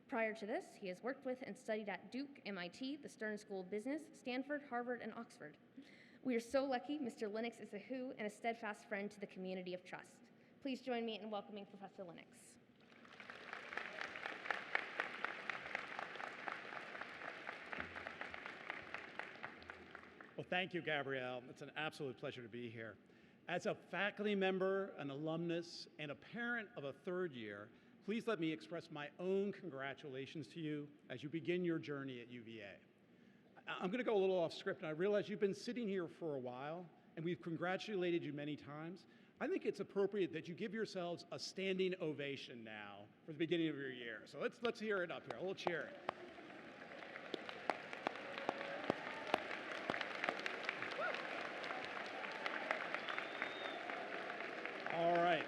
Prior to this, he has worked with and studied at Duke, MIT, the Stern School of Business, Stanford, Harvard, and Oxford. We are so lucky Mr. Lennox is a who and a steadfast friend to the community of trust. Please join me in welcoming Professor Lennox. Well, thank you, Gabrielle. It's an absolute pleasure to be here. As a faculty member, an alumnus, and a parent of a third year, please let me express my own congratulations to you as you begin your journey at UVA. I'm going to go a little off script, and I realize you've been sitting here for a while, and we've congratulated you many times. I think it's appropriate that you give yourselves a standing ovation now for the beginning of your year. So let's hear it up here, a little cheer. All right.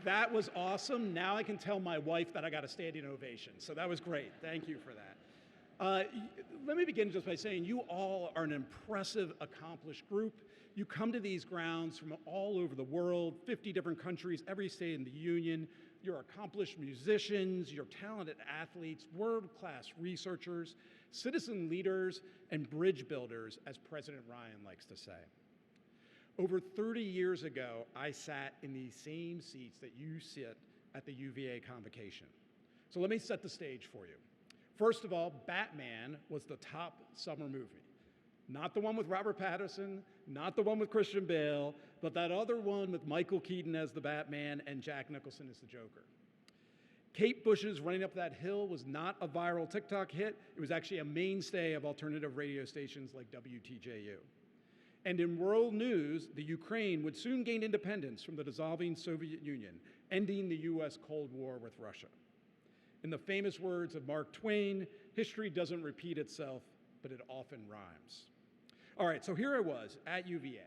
That was awesome. Now I can tell my wife that I got a standing ovation. So that was great. Thank you for that. Let me begin just by saying you all are an impressive, accomplished group. You come to these grounds from all over the world, 50 different countries, every state in the union. You're accomplished musicians, you're talented athletes, world-class researchers, citizen leaders, and bridge builders, as President Ryan likes to say. Over 30 years ago, I sat in these same seats that you sit at the UVA Convocation. So let me set the stage for you. First of all, Batman was the top summer movie. Not the one with Robert Pattinson, not the one with Christian Bale, but that other one with Michael Keaton as the Batman and Jack Nicholson as the Joker. Kate Bush's Running Up That Hill was not a viral TikTok hit. It was actually a mainstay of alternative radio stations like WTJU. And in world news, the Ukraine would soon gain independence from the dissolving Soviet Union, ending the US Cold War with Russia. In the famous words of Mark Twain, history doesn't repeat itself, but it often rhymes. All right, so here I was at UVA,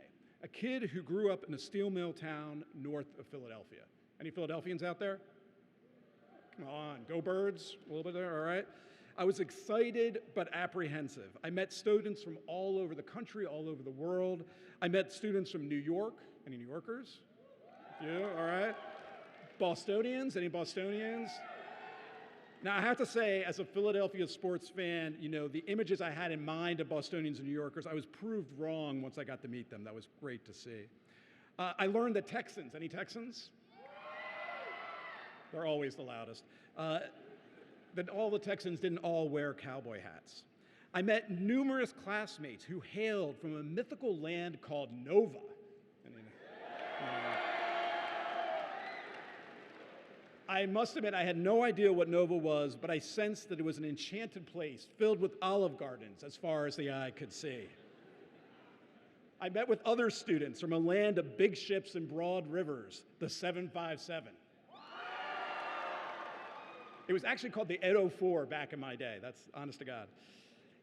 a kid who grew up in a steel mill town north of Philadelphia. Any Philadelphians out there? Come on, go Birds, a little bit there, all right? I was excited but apprehensive. I met students from all over the country, all over the world. I met students from New York. Any New Yorkers? Yeah, all right. Bostonians, any Bostonians? Now, I have to say, as a Philadelphia sports fan, you know, the images I had in mind of Bostonians and New Yorkers, I was proved wrong once I got to meet them. That was great to see. I learned that Texans, any Texans? They're always the loudest. That all the Texans didn't all wear cowboy hats. I met numerous classmates who hailed from a mythical land called Nova. I must admit, I had no idea what Nova was, but I sensed that it was an enchanted place filled with olive gardens as far as the eye could see. I met with other students from a land of big ships and broad rivers, the 757. It was actually called the 804 back in my day. That's honest to God.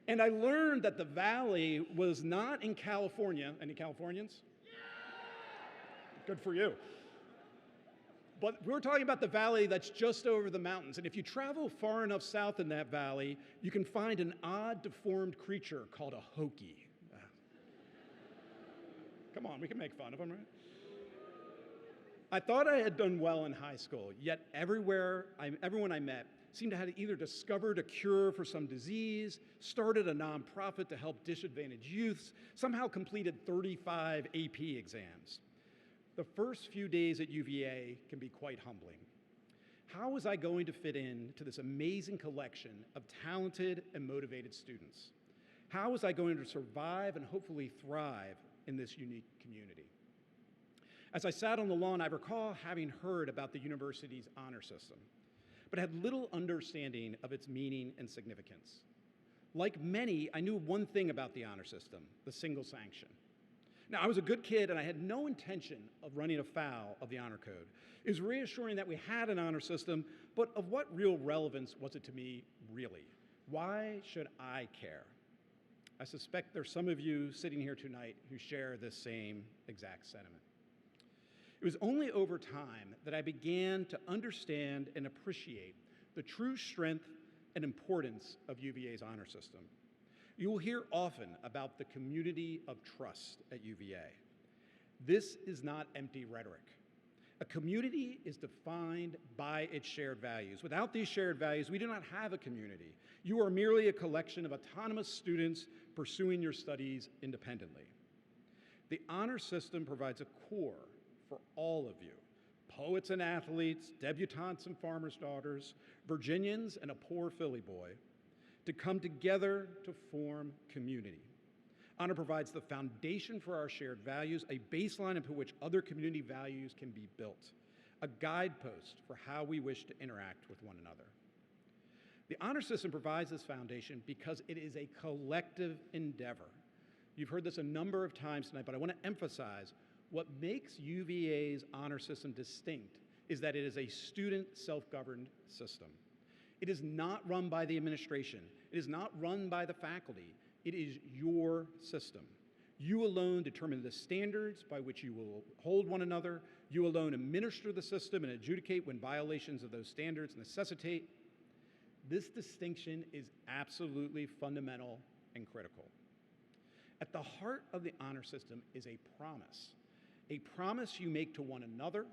And I learned that the valley was not in California. Any Californians? Good for you. But we're talking about the valley that's just over the mountains. And if you travel far enough south in that valley, you can find an odd, deformed creature called a Hokie. Come on, we can make fun of them, right? I thought I had done well in high school, yet everyone I met seemed to have either discovered a cure for some disease, started a nonprofit to help disadvantaged youths, somehow completed 35 AP exams. The first few days at UVA can be quite humbling. How was I going to fit into this amazing collection of talented and motivated students? How was I going to survive and hopefully thrive in this unique community? As I sat on the lawn, I recall having heard about the university's honor system, but had little understanding of its meaning and significance. Like many, I knew one thing about the honor system, the single sanction. Now, I was a good kid, and I had no intention of running afoul of the honor code. It was reassuring that we had an honor system, but of what real relevance was it to me, really? Why should I care? I suspect there's some of you sitting here tonight who share this same exact sentiment. It was only over time that I began to understand and appreciate the true strength and importance of UVA's honor system. You will hear often about the community of trust at UVA. This is not empty rhetoric. A community is defined by its shared values. Without these shared values, we do not have a community. You are merely a collection of autonomous students pursuing your studies independently. The honor system provides a core for all of you, poets and athletes, debutantes and farmers' daughters, Virginians and a poor Philly boy, to come together to form community. Honor provides the foundation for our shared values, a baseline upon which other community values can be built, a guidepost for how we wish to interact with one another. The honor system provides this foundation because it is a collective endeavor. You've heard this a number of times tonight, but I want to emphasize what makes UVA's honor system distinct is that it is a student self-governed system. It is not run by the administration. It is not run by the faculty. It is your system. You alone determine the standards by which you will hold one another. You alone administer the system and adjudicate when violations of those standards necessitate. This distinction is absolutely fundamental and critical. At the heart of the honor system is a promise you make to one another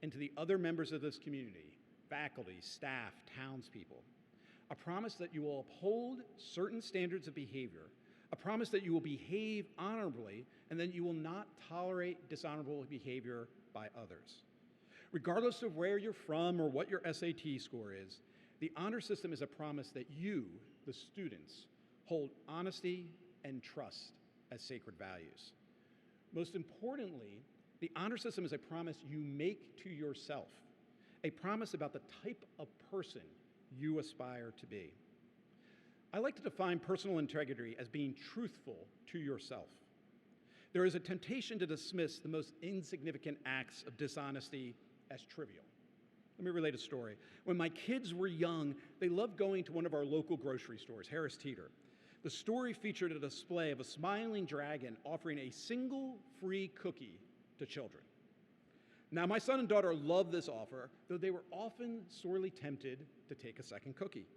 and to the other members of this community, faculty, staff, townspeople. A promise that you will uphold certain standards of behavior, a promise that you will behave honorably, and that you will not tolerate dishonorable behavior by others. Regardless of where you're from or what your SAT score is, the honor system is a promise that you, the students, hold honesty and trust as sacred values. Most importantly, the honor system is a promise you make to yourself, a promise about the type of person you aspire to be. I like to define personal integrity as being truthful to yourself. There is a temptation to dismiss the most insignificant acts of dishonesty as trivial. Let me relate a story. When my kids were young, they loved going to one of our local grocery stores, Harris Teeter. The story featured a display of a smiling dragon offering a single free cookie to children. Now, my son and daughter loved this offer, though they were often sorely tempted to take a second cookie.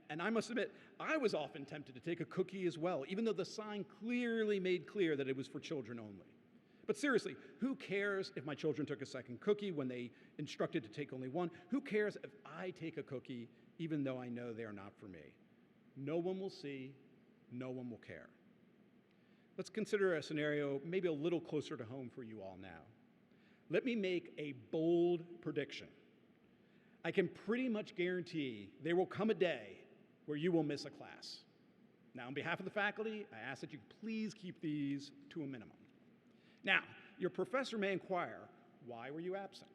And I must admit, I was often tempted to take a cookie as well, even though the sign clearly made clear that it was for children only. But seriously, who cares if my children took a second cookie when they instructed to take only one? Who cares if I take a cookie even though I know they are not for me? No one will see, no one will care. Let's consider a scenario maybe a little closer to home for you all now. Let me make a bold prediction. I can pretty much guarantee there will come a day where you will miss a class. Now, on behalf of the faculty, I ask that you please keep these to a minimum. Now, your professor may inquire, why were you absent?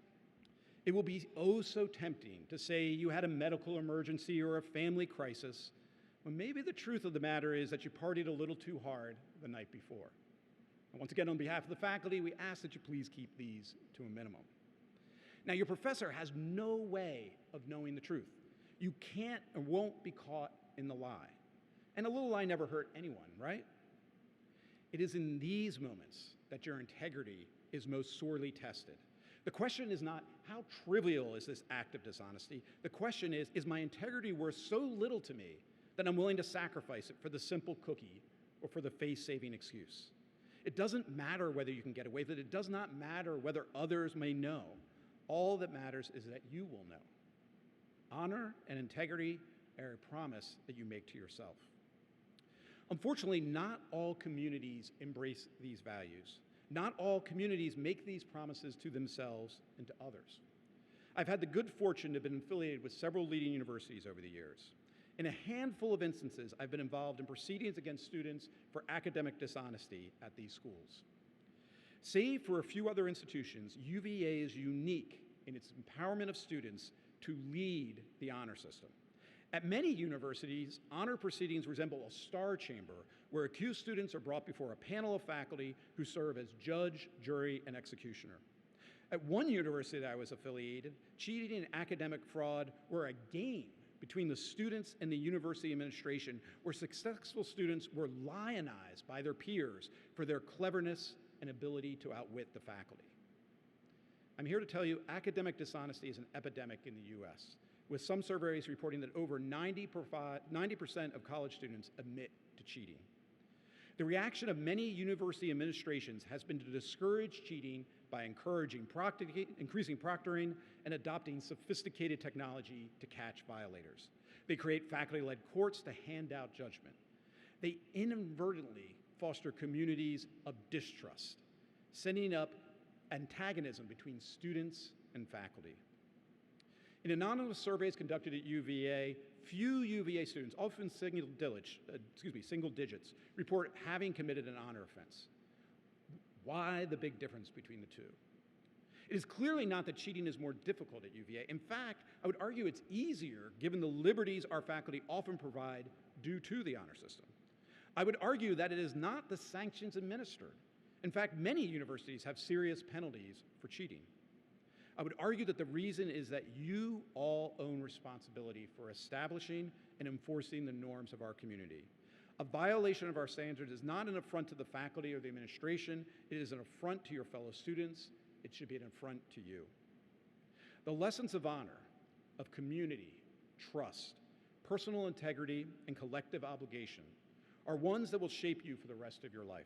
It will be oh so tempting to say you had a medical emergency or a family crisis, when maybe the truth of the matter is that you partied a little too hard the night before. And once again, on behalf of the faculty, we ask that you please keep these to a minimum. Now, your professor has no way of knowing the truth. You can't and won't be caught in the lie. And a little lie never hurt anyone, right? It is in these moments that your integrity is most sorely tested. The question is not, how trivial is this act of dishonesty? The question is my integrity worth so little to me that I'm willing to sacrifice it for the simple cookie or for the face-saving excuse? It doesn't matter whether you can get away with it. It does not matter whether others may know. All that matters is that you will know. Honor and integrity are a promise that you make to yourself. Unfortunately, not all communities embrace these values. Not all communities make these promises to themselves and to others. I've had the good fortune to have been affiliated with several leading universities over the years. In a handful of instances, I've been involved in proceedings against students for academic dishonesty at these schools. Save for a few other institutions, UVA is unique in its empowerment of students to lead the honor system. At many universities, honor proceedings resemble a star chamber where accused students are brought before a panel of faculty who serve as judge, jury, and executioner. At one university that I was affiliated, cheating and academic fraud were a game between the students and the university administration, where successful students were lionized by their peers for their cleverness and ability to outwit the faculty. I'm here to tell you academic dishonesty is an epidemic in the US, with some surveys reporting that over 90% of college students admit to cheating. The reaction of many university administrations has been to discourage cheating by increasing proctoring and adopting sophisticated technology to catch violators. They create faculty-led courts to hand out judgment. They inadvertently foster communities of distrust, setting up antagonism between students and faculty. In anonymous surveys conducted at UVA, few UVA students, often single digits, report having committed an honor offense. Why the big difference between the two? It is clearly not that cheating is more difficult at UVA. In fact, I would argue it's easier given the liberties our faculty often provide due to the honor system. I would argue that it is not the sanctions administered. In fact, many universities have serious penalties for cheating. I would argue that the reason is that you all own responsibility for establishing and enforcing the norms of our community. A violation of our standards is not an affront to the faculty or the administration. It is an affront to your fellow students. It should be an affront to you. The lessons of honor, of community, trust, personal integrity, and collective obligation are ones that will shape you for the rest of your life.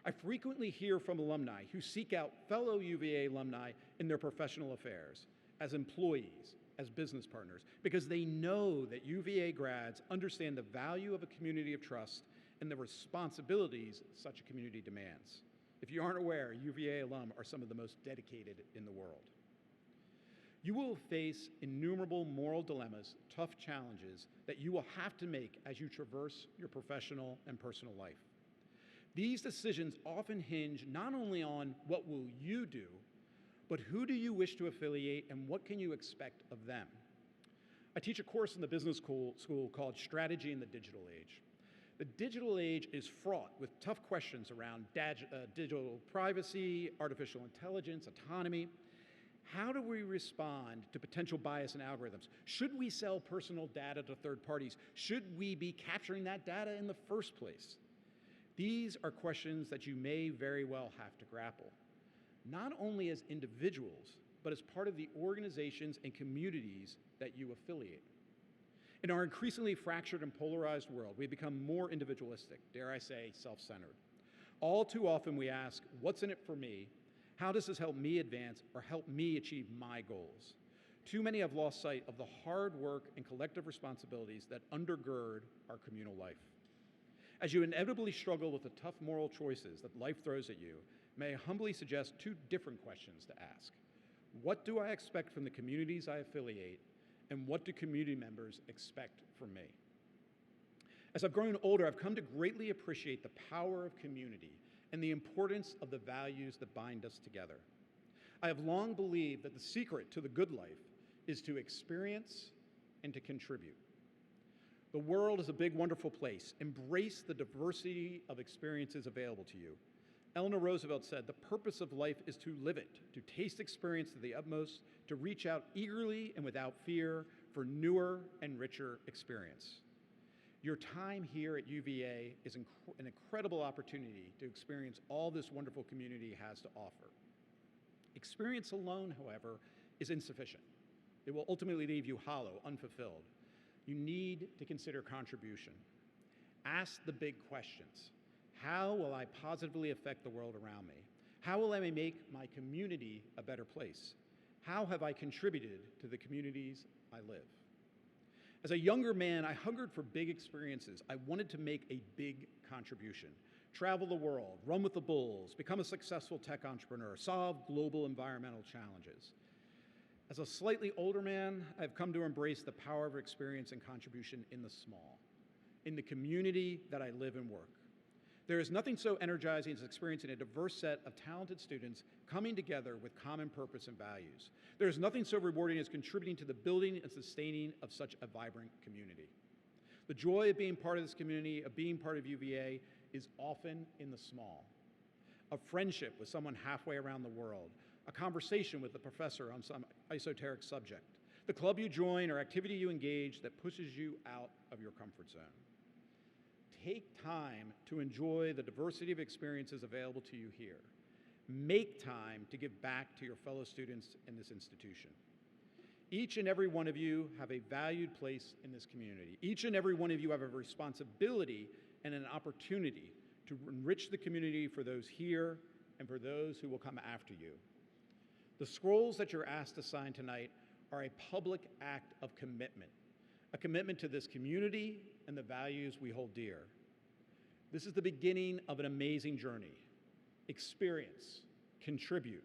I frequently hear from alumni who seek out fellow UVA alumni in their professional affairs, as employees, as business partners, because they know that UVA grads understand the value of a community of trust and the responsibilities such a community demands. If you aren't aware, UVA alum are some of the most dedicated in the world. You will face innumerable moral dilemmas, tough challenges that you will have to make as you traverse your professional and personal life. These decisions often hinge not only on what will you do, but who do you wish to affiliate and what can you expect of them? I teach a course in the business school called Strategy in the Digital Age. The digital age is fraught with tough questions around digital privacy, artificial intelligence, autonomy. How do we respond to potential bias in algorithms? Should we sell personal data to third parties? Should we be capturing that data in the first place? These are questions that you may very well have to grapple, not only as individuals, but as part of the organizations and communities that you affiliate. In our increasingly fractured and polarized world, we've become more individualistic, dare I say, self-centered. All too often we ask, what's in it for me? How does this help me advance or help me achieve my goals? Too many have lost sight of the hard work and collective responsibilities that undergird our communal life. As you inevitably struggle with the tough moral choices that life throws at you, may I humbly suggest two different questions to ask. What do I expect from the communities I affiliate, and what do community members expect from me? As I've grown older, I've come to greatly appreciate the power of community and the importance of the values that bind us together. I have long believed that the secret to the good life is to experience and to contribute. The world is a big, wonderful place. Embrace the diversity of experiences available to you. Eleanor Roosevelt said, the purpose of life is to live it, to taste experience to the utmost, to reach out eagerly and without fear for newer and richer experience. Your time here at UVA is an incredible opportunity to experience all this wonderful community has to offer. Experience alone, however, is insufficient. It will ultimately leave you hollow, unfulfilled. You need to consider contribution. Ask the big questions. How will I positively affect the world around me? How will I make my community a better place? How have I contributed to the communities I live? As a younger man, I hungered for big experiences. I wanted to make a big contribution. Travel the world, run with the bulls, become a successful tech entrepreneur, solve global environmental challenges. As a slightly older man, I've come to embrace the power of experience and contribution in the small, in the community that I live and work. There is nothing so energizing as experiencing a diverse set of talented students coming together with common purpose and values. There is nothing so rewarding as contributing to the building and sustaining of such a vibrant community. The joy of being part of this community, of being part of UVA, is often in the small. A friendship with someone halfway around the world, a conversation with a professor on some esoteric subject, the club you join or activity you engage that pushes you out of your comfort zone. Take time to enjoy the diversity of experiences available to you here. make time to give back to your fellow students in this institution. Each and every one of you have a valued place in this community. Each and every one of you have a responsibility and an opportunity to enrich the community for those here and for those who will come after you. The scrolls that you're asked to sign tonight are a public act of commitment, a commitment to this community and the values we hold dear. This is the beginning of an amazing journey. Experience, contribute,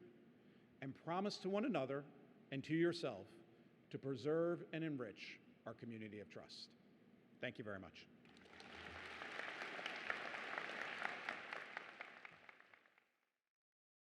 and promise to one another and to yourself to preserve and enrich our community of trust. Thank you very much.